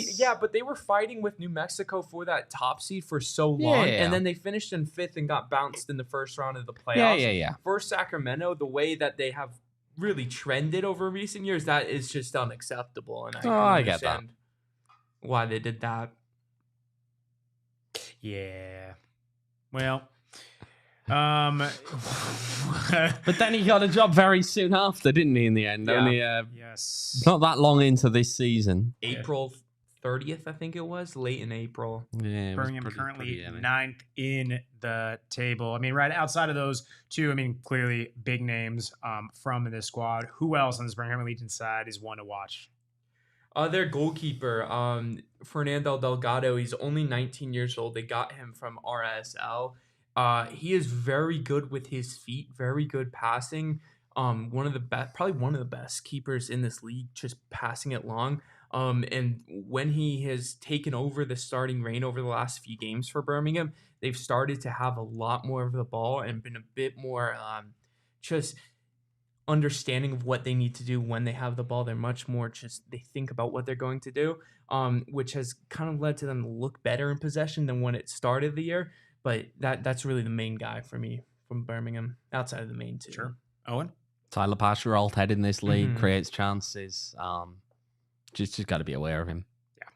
But they were fighting with New Mexico for that top seed for so long, and then they finished in 5th and got bounced in the first round of the playoffs. Yeah. For Sacramento, the way that they have really trended over recent years, that is just unacceptable, and I get that. Why they did that. Yeah. Well, but then he got a job very soon after, didn't he? In the end, only yes, not that long into this season. April 30th, I think it was, late in April. Yeah, Birmingham currently 9th in the table. I mean, right outside of those 2, I mean, clearly big names from this squad. Who else on this Birmingham Legion side is one to watch? Their goalkeeper, Fernando Delgado, he's only 19 years old. They got him from RSL. He is very good with his feet, very good passing. One of the best, probably one of the best keepers in this league, just passing it long. And when he has taken over the starting reign over the last few games for Birmingham, they've started to have a lot more of the ball and been a bit more just understanding of what they need to do when they have the ball. They're much more they think about what they're going to do, which has kind of led to them to look better in possession than when it started the year. But that's really the main guy for me from Birmingham, outside of the main 2. Sure. Owen? Tyler Pasher, old head in this league, creates chances. Just got to be aware of him. Yeah.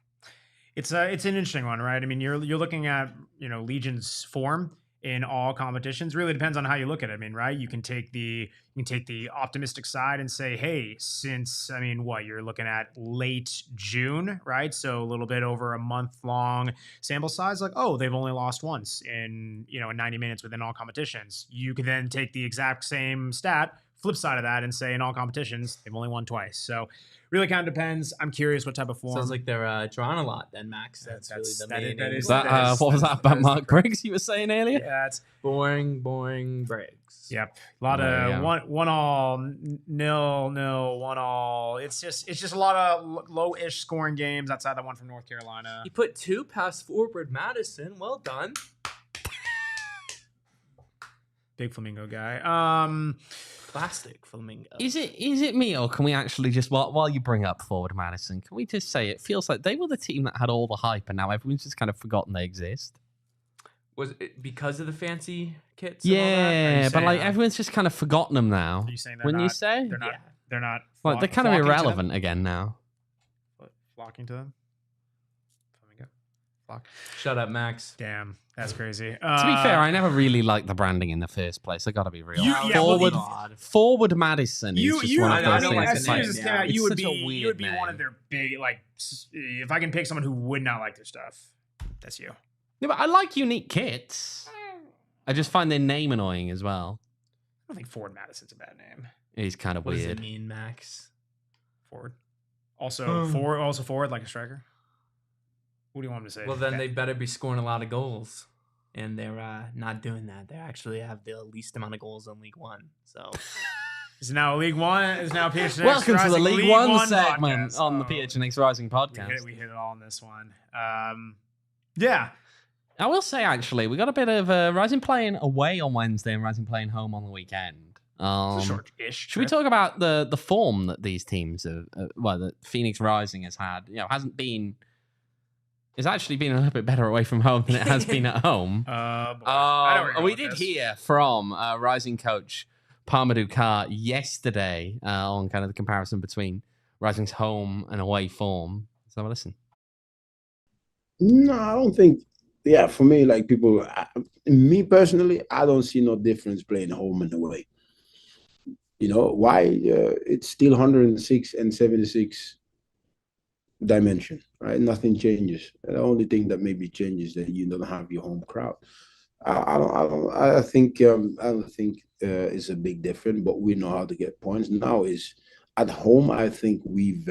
It's an interesting one, right? I mean, you're looking at, Legion's form in all competitions. Really depends on how you look at it. I mean, right? You can take the optimistic side and say, hey, since you're looking at late June, right? So a little bit over a month long sample size, like, oh, they've only lost once in 90 minutes within all competitions. You can then take the exact same stat, flip side of that, and say in all competitions they've only won twice. So really kind of depends. I'm curious what type of form. Sounds like they're drawing a lot then, Max. That's really the main. What was that about Mark Briggs you were saying earlier? Yeah, it's boring Briggs. Yep, a lot of one all, nil, one all. It's just a lot of low-ish scoring games outside the one from North Carolina. He put 2 past forward Madison. Well done. Big flamingo guy. Plastic flamingo. Is it me, or can we actually just while you bring up forward Madison, can we just say it feels like they were the team that had all the hype, and now everyone's just kind of forgotten they exist? Was it because of the fancy kits? Yeah, but like everyone's just kind of forgotten them now. Are you saying When you say they're not like they're kind of irrelevant again now. Flocking to them. Flamingo. Flock. Shut up, Max. Damn. That's crazy. To be fair, I never really liked the branding in the first place. I got to be real. Forward Madison is just one of those things. As soon as this came out, you would be one of their big, like, if I can pick someone who would not like their stuff, that's you. Yeah, but I like unique kits. I just find their name annoying as well. I don't think Forward Madison's a bad name. He's kind of weird. What does it mean, Max? Forward. Also forward like a striker. What do you want me to say? Well, then they better be scoring a lot of goals. And they're not doing that. They actually have the least amount of goals in League One. So it's now League One. It's now PHNX. Welcome to the League One segment podcast. On the PHNX Rising podcast. We hit it all on this one. Yeah. I will say, actually, we got a bit of Rising playing away on Wednesday and Rising playing home on the weekend. Short-ish. Should we talk about the form that these teams that Phoenix Rising has had? Hasn't been. It's actually been a little bit better away from home than it has been at home. We did hear from Rising coach Pa-Modou Kah yesterday on kind of the comparison between Rising's home and away form. Let's have a listen. No, I don't think. Yeah, for me, like me personally, I don't see no difference playing home and away. Why? It's still 106 and 76 dimension, right? Nothing changes. The only thing that maybe changes is that you don't have your home crowd. I don't think it's a big difference, but we know how to get points. Now is at home. I think we've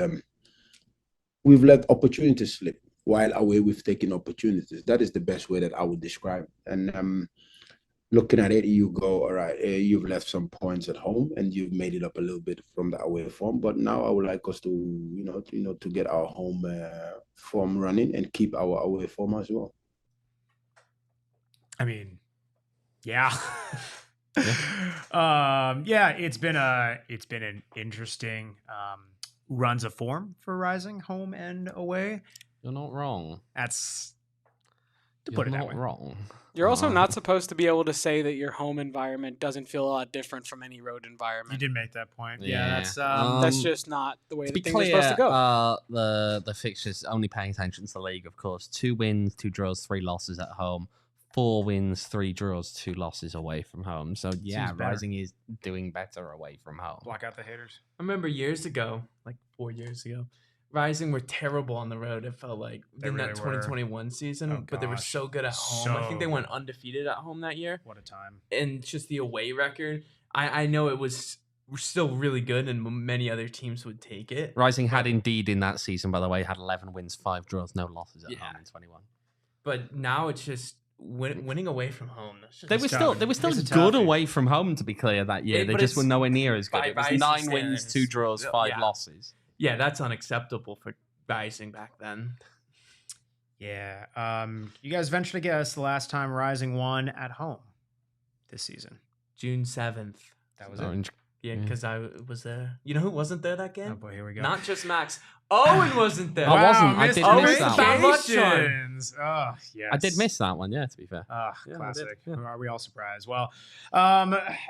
let opportunities slip, while away we've taken opportunities. That is the best way that I would describe it. And looking at it, you go, all right, you've left some points at home and you've made it up a little bit from the away form. But now I would like us to, to get our home form running and keep our away form as well. I mean, yeah. It's been an interesting runs of form for Rising home and away. You're not wrong. That's to put it that way. Wrong. You're also not supposed to be able to say that your home environment doesn't feel a lot different from any road environment. You did make that point. Yeah, that's just not the way that things clear, are supposed to go. The fixtures, only paying attention to the league, of course. 2 wins, 2 draws, 3 losses at home. 4 wins, 3 draws, 2 losses away from home. So Rising is doing better away from home. Block out the haters. I remember years ago, like 4 years ago, Rising were terrible on the road. It felt like in that 2021 season, but they were so good at home. I think they went undefeated at home that year. What a time! And just the away record, I know it was still really good, and many other teams would take it. Rising had indeed in that season, by the way, had 11 wins, 5 draws, no losses at home in 21. But now it's just winning away from home. They were still good away from home, to be clear, that year. They just were nowhere near as good. It was 9 wins, 2 draws, 5 losses. Yeah, that's unacceptable for Rising back then. Yeah. You guys venture to guess the last time Rising won at home this season? June 7th. That was Orange. Yeah, because I was there. You know who wasn't there that game? Oh boy, here we go. Not just Max. Owain wasn't there. I wasn't. I did miss that one. Oh, yes. I did miss that one, yeah, to be fair. Classic. Are we all surprised? Well,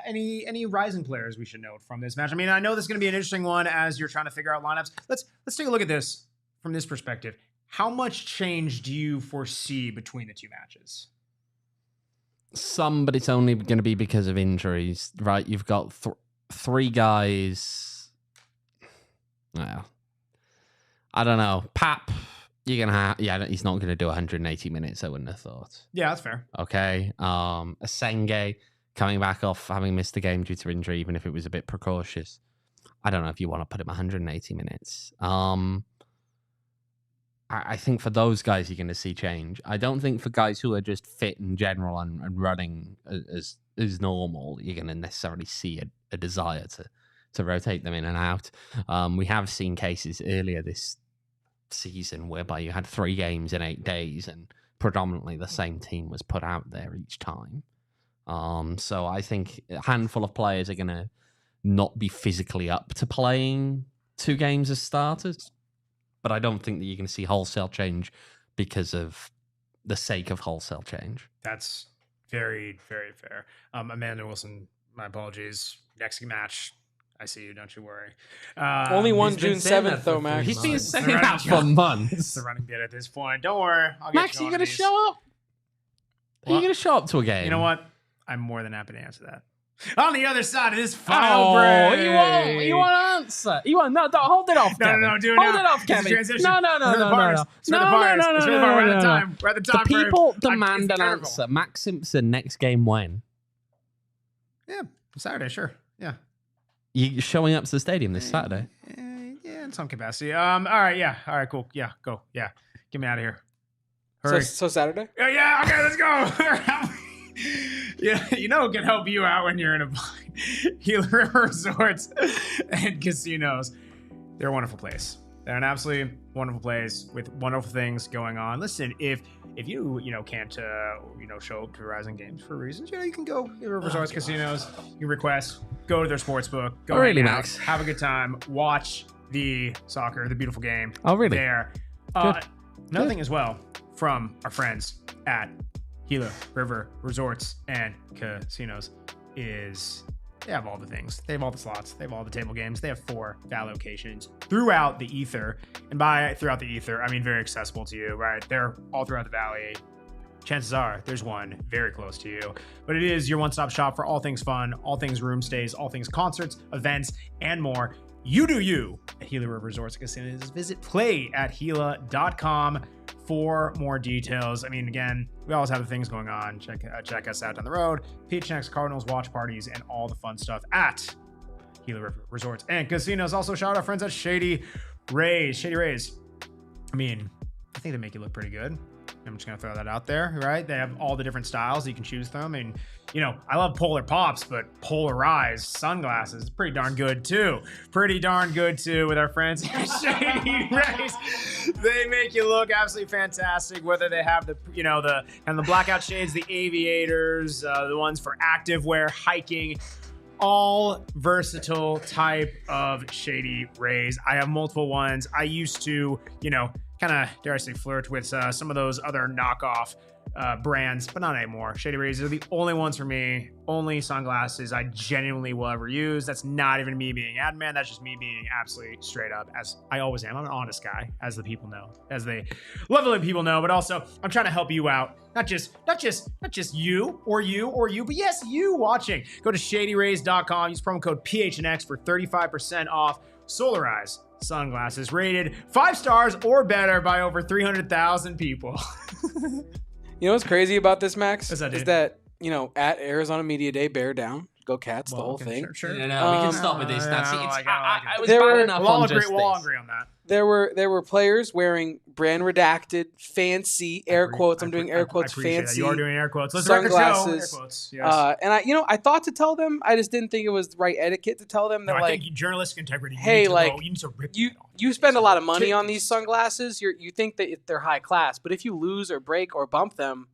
any Rising players we should note from this match? I mean, I know this is going to be an interesting one as you're trying to figure out lineups. Let's take a look at this from this perspective. how much change do you foresee between the two matches? Some, but it's only going to be because of injuries, right? You've got three guys. Well, I don't know. Pape, you're going to have... Yeah, he's not going to do 180 minutes, I wouldn't have thought. Yeah, that's fair. Okay. Asenge, coming back off having missed the game due to injury, even if it was a bit precautious. I don't know if you want to put him 180 minutes. I think for those guys, you're going to see change. I don't think for guys who are just fit in general and running as normal, you're going to necessarily see a desire to rotate them in and out. We have seen cases earlier this season whereby you had 3 games in 8 days and predominantly the same team was put out there each time. So I think a handful of players are going to not be physically up to playing 2 games as starters. But I don't think that you're going to see wholesale change because of the sake of wholesale change. That's very, very fair. Amanda Wilson, my apologies. Next match, I see you. Don't you worry. Only one June 7th, though, Max. He's been saying that for months. It's the running bit at this point. Don't worry. Max, are you going to show up? Are you going to show up to a game? You know what? I'm more than happy to answer that. On the other side of this final break. You won't answer. You won't. No, don't hold it off, Kevin. No, do it hold now. it off, Kevin. No. It's for the fires. We're at the time. We're at the time. The people demand an answer. Max Simpson, next game when? Yeah, Saturday, sure. Yeah. You showing up to the stadium this Saturday? Yeah, in some capacity. All right, yeah. All right, cool. Yeah, go. Yeah. Get me out of here. Hurry. So Saturday? Yeah, okay, let's go. Yeah, you know who can help you out when you're in a bind? Gila River Resorts and Casinos. They're a wonderful place. They're an absolutely wonderful place with wonderful things going on. Listen, if you can't show up to Rising Games for reasons, you can go to River Resorts Casinos. You request, go to their sports book, go really, hang out, Max? have a good time, watch the soccer, the beautiful game. Oh, really? There. Another thing as well from our friends at Gila River Resorts and Casinos is they have all the things. They have all the slots. They have all the table games. They have 4 VAL locations throughout the ether. And by throughout the ether, I mean very accessible to you, right? They're all throughout the valley. Chances are there's one very close to you. But it is your one-stop shop for all things fun, all things room stays, all things concerts, events, and more. You do you at Gila River Resorts and Casinos. Visit playatgila.com for more details. I mean, again, we always have the things going on. Check us out down the road. PHNX, Cardinals, watch parties, and all the fun stuff at Gila River Resorts and Casinos. Also, shout out our friends at Shady Rays. Shady Rays. I mean, I think they make you look pretty good. I'm just going to throw that out there, right? They have all the different styles you can choose from. And, I love Polar Pops, but polarized sunglasses is pretty darn good, too. With our friends at Shady Rays. They make you look absolutely fantastic, whether they have the blackout shades, the aviators, the ones for active wear, hiking, all versatile type of Shady Rays. I have multiple ones. I used to, kind of, dare I say, flirt with some of those other knockoff brands, but not anymore. Shady Rays are the only ones for me, only sunglasses I genuinely will ever use. That's not even me being ad man. That's just me being absolutely straight up, as I always am. I'm an honest guy, as the people know, as they lovely people know, but also I'm trying to help you out. Not just you, but yes, you watching. Go to shadyrays.com, use promo code PHNX for 35% off Solarize sunglasses, rated 5 stars or better by over 300,000 people. You know what's crazy about this, Max? What's that, is that, at Arizona Media Day, bear down, go Cats, the whole thing. Sure. No, we can stop with this. I was bad enough on just this. We'll all agree on that. There were players wearing brand redacted, fancy air quotes. I'm doing air quotes, fancy. You are doing air quotes. Let's sunglasses. Air quotes. Yes. And I thought to tell them. I just didn't think it was the right etiquette to tell them that I think journalistic integrity. Hey, you need to rip you spend a lot of money on these sunglasses. You think that they're high class, but if you lose or break or bump them,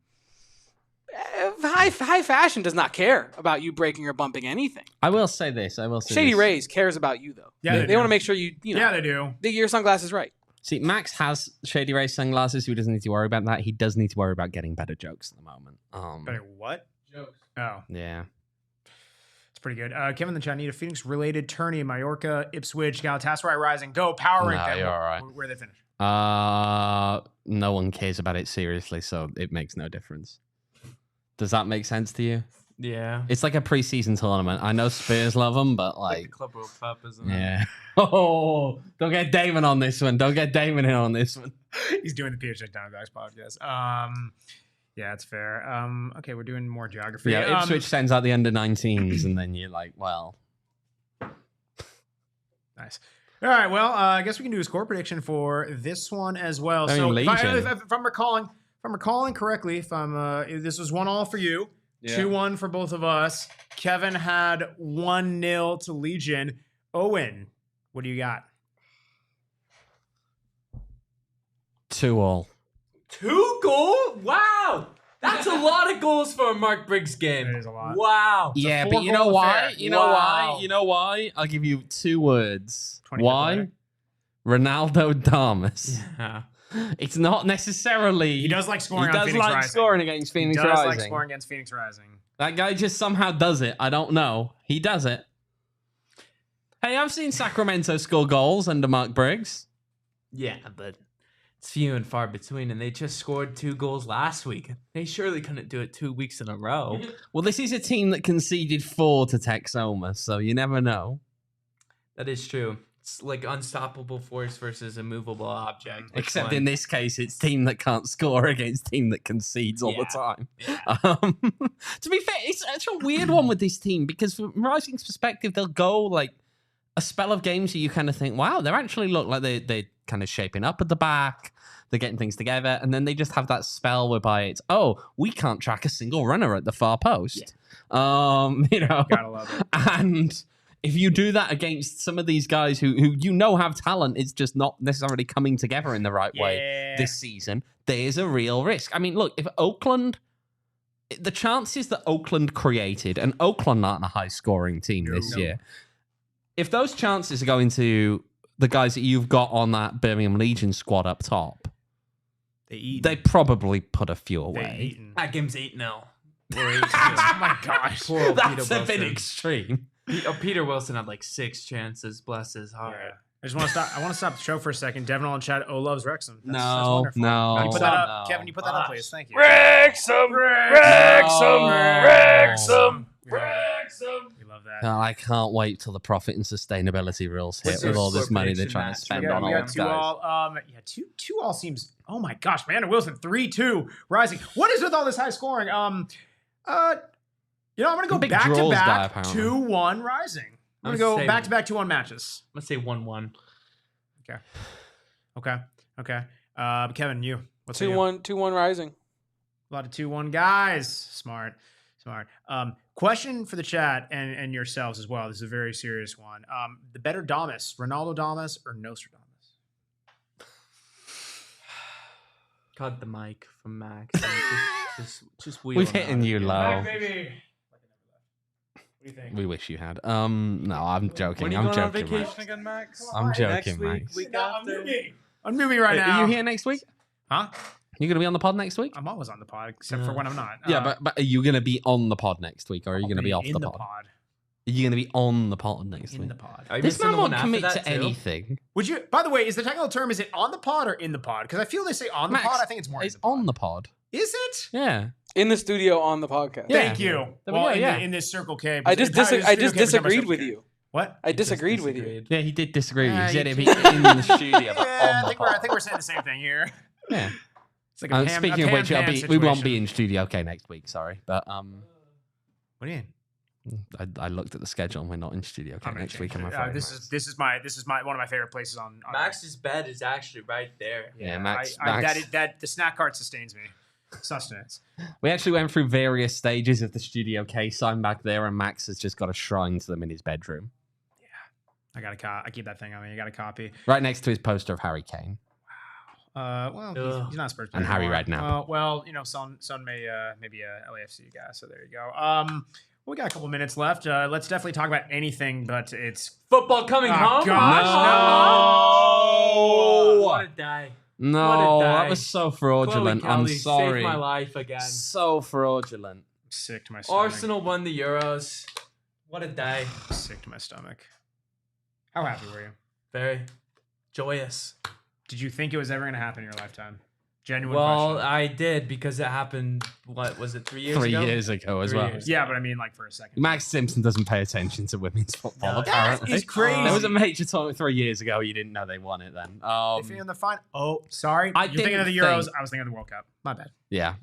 high fashion does not care about you breaking or bumping anything. I will say this. Shady Rays cares about you though. Yeah, they want to make sure you know. Yeah, they do. They get your sunglasses right. See, Max has Shady Rays sunglasses, so he doesn't need to worry about that. He does need to worry about getting better jokes at the moment. Better what? Jokes. Oh. Yeah. It's pretty good. Kevin in the chat, need a Phoenix-related tourney, Mallorca, Ipswich, Galatasaray Rising. Go, Power Rank. You're all right. Where they finish? No one cares about it seriously, so it makes no difference. Does that make sense to you? Yeah. It's like a preseason tournament. I know Spurs love them, but Like the Club World Cup, isn't it? yeah. Oh, don't get Damon on this one. Don't get Damon in on this one. He's doing the PHX Diamondbacks podcast. Yeah, it's fair. Okay, we're doing more geography. Yeah, Ipswich sends out the under-19s, and then you're like, well. Nice. All right, well, I guess we can do a score prediction for this one as well. I mean, So if I'm recalling correctly, if this was 1-1 for you, 2-1 for both of us. Kevin had 1-0 to Legion. Owen, what do you got? 2-2. 2 goals? Wow. That's a lot of goals for a Mark Briggs game. It is a lot. Wow. Yeah, but you know why? You know why? You know why? I'll give you 2 words. Why? Ronaldo Damas. Yeah. It's not necessarily. He does like scoring. He does like scoring against Phoenix Rising. He does like scoring against Phoenix Rising. That guy just somehow does it. I don't know. He does it. Hey, I've seen Sacramento score goals under Mark Briggs. Yeah, but it's few and far between, and they just scored 2 goals last week. They surely couldn't do it 2 weeks in a row. Well, this is a team that conceded 4 to Texoma, so you never know. That is true. It's like unstoppable force versus a movable object. Except in this case, it's team that can't score against team that concedes all the time. Yeah. To be fair, it's a weird one with this team because from Rising's perspective, they'll go like a spell of games where you kind of think, wow, they actually look like they're kind of shaping up at the back. They're getting things together. And then they just have that spell whereby it's, oh, we can't track a single runner at the far post. Yeah. You know, gotta love it. And if you do that against some of these guys who you know have talent, it's just not necessarily coming together in the right way this season, there's a real risk. I mean, look, if Oakland, the chances that Oakland created, and Oakland aren't a high-scoring team this year, if those chances are going to the guys that you've got on that Birmingham Legion squad up top, they probably put a few away. That game's 8-0. Oh my gosh. That's a bit extreme. Peter Wilson had like 6 chances. Bless his heart. Yeah. I just want to stop. I want to stop the show for a second. Devin on chat. Oh, loves Wrexham. That's wonderful. No. You put that up, Kevin. You put that up, please. Thank you. Wrexham. We love that. I can't wait till the profit and sustainability rules hit with all this money they're trying to spend on all these guys. Two all seems. Oh my gosh, Amanda Wilson 3-2 Rising. What is with all this high scoring? I'm gonna go back to back 2-1 Rising. I'm gonna go back to back 2-1 matches. Let's say 1-1. Okay. Kevin, you. What's 2-1 Rising. A lot of 2-1 guys. Smart. Question for the chat and yourselves as well. This is a very serious one. The better Damas, Ronaldo Damas or Nostradamus? Cut the mic from Max. just We've hit you low. Baby. What do you think? We wish you had. No, I'm joking. When are you going on vacation again, Max? I'm joking, Max. I'm moving right now. Are you here next week? Huh? You gonna be on the pod next week? I'm always on the pod, except for when I'm not. But are you gonna be on the pod next week, or are you gonna be off the pod? Are you gonna be on the pod next week? In the pod. This man won't commit to anything. Would you? By the way, is the technical term? Is it on the pod or in the pod? Because I feel they say on the pod. I think it's more. It's on the pod. Is it? Yeah. In the studio on the podcast. Yeah. Thank you. Well, in this Circle K. I just disagreed with you. What? I disagreed with you. Yeah, he did disagree with you. He said it'd be in the studio. I think we're saying the same thing here. Yeah. It's like speaking of which, we won't be in Studio K next week. Sorry, but What do you mean? I looked at the schedule and we're not in Studio K next week. I'm afraid. This is my one of my favorite places on Max's bed is actually right there. Yeah, Max. That the snack cart sustains me. Sustenance. We actually went through various stages of the Studio K sign back there, and Max has just got a shrine to them in his bedroom. Yeah, I keep that thing on me. I got a copy right next to his poster of Harry Kane. Well, he's not a Spurs player and Harry Redknapp. Well, Son may be a LAFC guy, so there you go. We got a couple minutes left. Let's definitely talk about anything, but it's football coming home. Gosh, no! What a day! No, that was so fraudulent. I'm sorry. Saved my life again. So fraudulent. I'm sick to my stomach. Arsenal won the Euros. What a day! Sick to my stomach. How happy were you? Very joyous. Did you think it was ever going to happen in your lifetime? Genuine Well, question. I did because it happened. What was it? 3 years ago. 3 years ago as well. Yeah, but I mean, like for a second. Max Simpson doesn't pay attention to women's football. Apparently, is crazy. There was a major tournament 3 years ago. You didn't know they won it then. If you're in the final, sorry, you're thinking of the Euros. I was thinking of the World Cup. My bad. Yeah.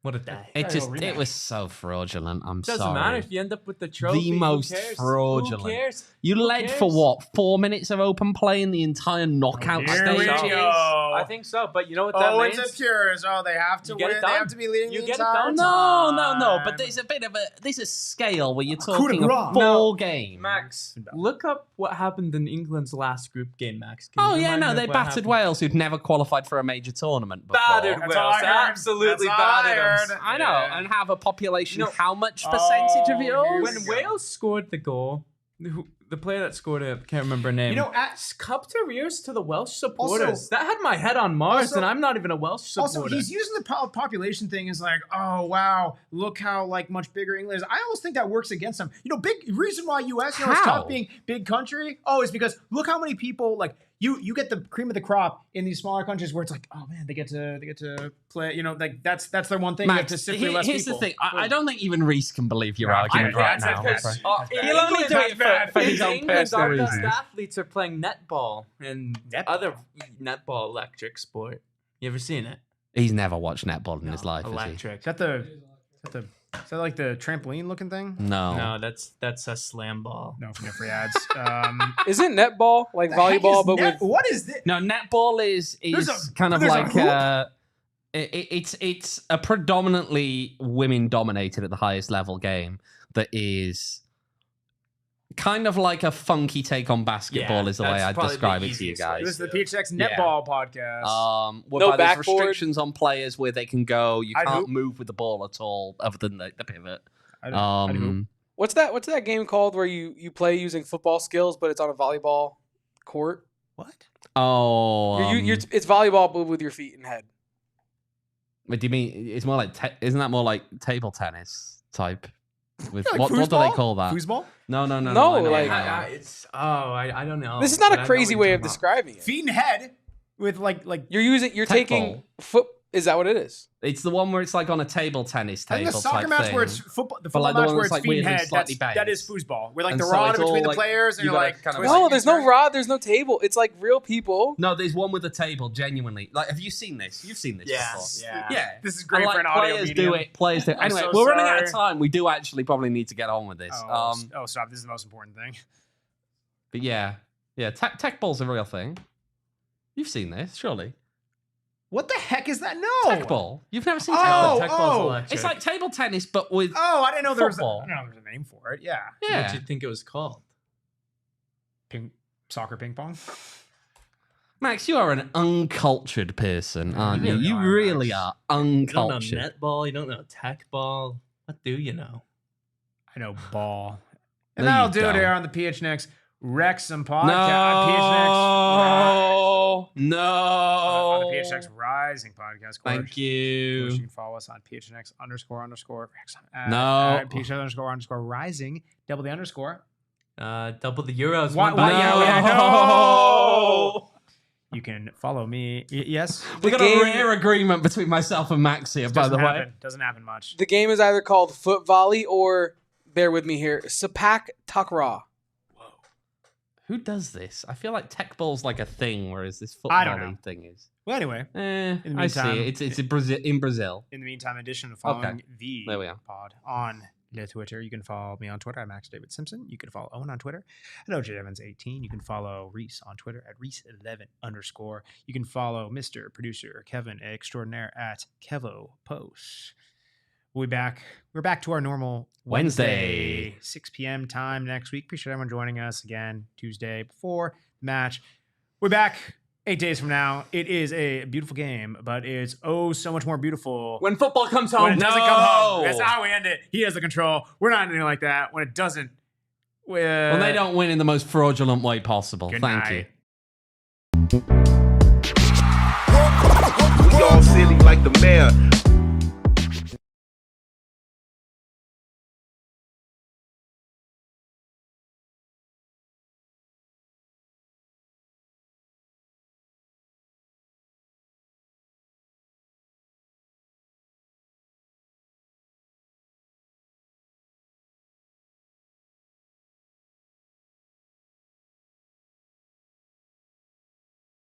What a day. It was so fraudulent. I'm sorry. Doesn't matter if you end up with the trophy. The most who cares? fraudulent. Who cares? You led for what? 4 minutes of open play in the entire knockout Here we stage. go. I think so, but you know what that means? It's a purist. They have to get win. it They done. have to be leading You the get it entire done. No. But there's a scale where you're coup de talking grace. a full game. Max, look up what happened in England's last group game, Max. Can Oh you yeah, remind no, me of they what battered happened? Wales, who'd never qualified for a major tournament before. Battered That's all Wales, I heard. absolutely That's all I battered heard. them. I know, Yeah. and have a population. You know- how much percentage of yours? When Wales scored the goal, the player that scored it, I can't remember her name. You know, cupped her ears to the Welsh supporters. That had my head on Mars, and I'm not even a Welsh supporter. Also, he's using the population thing as like, oh wow, look how like much bigger England is. I almost think that works against them. Big reason why US, it's How? tough being big country. Oh, is because look how many people like you get the cream of the crop in these smaller countries where it's like, oh man, they get to play. Like that's their one thing. Max, to simply less here's people. the thing. I don't think even Reese can believe your No, argument right now. He'll only do it for his own England's personal our best reasons. Athletes are playing netball and other netball electric sport. You ever seen it? He's never watched netball in his life, Electric. Is that like the trampoline looking thing? No. No, that's a slam ball. No, from the free ads. Isn't netball like volleyball, but with what is this? No, netball is kind of there's a like hoop? it's a predominantly women dominated at the highest level game that is kind of like a funky take on basketball Yeah, is the way that's I'd probably describe the it to you easiest way. guys. This is the PHX netball podcast. Whereby there's backboard? restrictions on players where they can go. You I'd can't hoop. move with the ball at all, other than the pivot. I'd hoop. what's that game called where you play using football skills, but it's on a volleyball court? What? It's volleyball, but with your feet and head. What do you mean? It's more like isn't that more like table tennis type? With Yeah, like what do they foosball? call that? Foosball? No, No, I know. like- I don't know. This is not but a I know crazy what way you're of talking about. describing it. Feet and head with like You're Tech taking ball. foot. Is that what it is? It's the one where it's like on a table tennis I table think the soccer type match thing. where it's football, the But football like the match one where that's it's like feet and weirdly head, slightly that is banged. foosball. Where like And the so rod it's in between all the like- players and you you're gotta like kind of- twisting No, there's no against rod. There's no table. It's like real people. No, there's one with a table. Genuinely, like, have you seen this? You've seen this Yeah. before. Yeah. Yeah. This is great And, for like, an audio players medium. do it. Players do it. Anyway, so we're running out of sorry. time. We do actually probably need to get on with this. Oh, stop. This is the most important thing. But yeah, tech ball's a real thing. You've seen this, surely. What the heck is that? No. Tech ball. You've never seen Oh, tech ball. Tech ball's oh. electric. It's like table tennis, but with Oh, I didn't know there was. Football. I didn't know there was a name for it. Yeah. yeah. What do you think it was called? Soccer ping pong. Max, you are an uncultured person, aren't you? really You are, really Max. are You don't know uncultured. netball. You don't know tech ball. What do you know? I know ball. And No, that'll you do it don't. here on the PHNX Wrexham podcast. No, On no. the PHNX Rising podcast. Of Thank course. you. Of course, you can follow us on PHNX _ Wrexham. No. PHNX _ Rising. Double the underscore. Double the Euros. Why- won why- by- yeah, No. You can follow me. Yes. We got game- a rare agreement between myself and Max here, by the way. Doesn't happen much. The game is either called foot volley or, bear with me here, Sepak Takraw. Who does this? I feel like tech ball's like a thing, whereas this I don't football know. thing is. Well, anyway. Eh, the I see. meantime- It's in Brazil. In the meantime, in addition to following the There we are. pod on the Twitter, you can follow me on Twitter at Max David Simpson. You can follow Owen on Twitter at OJ Evans18. You can follow Rees on Twitter at Rees11_. You can follow Mr. Producer Kevin Extraordinaire at Kevo Post. We're back to our normal Wednesday. 6 p.m. time next week. Appreciate everyone joining us again Tuesday before the match. We're back 8 days from now. It is a beautiful game, but it's so much more beautiful When football comes when home. it doesn't come home. That's how we end it. He has the control. We're not ending like that. When it doesn't, Well, they don't win in the most fraudulent way possible. Good Thank night. you. We all silly like the mayor.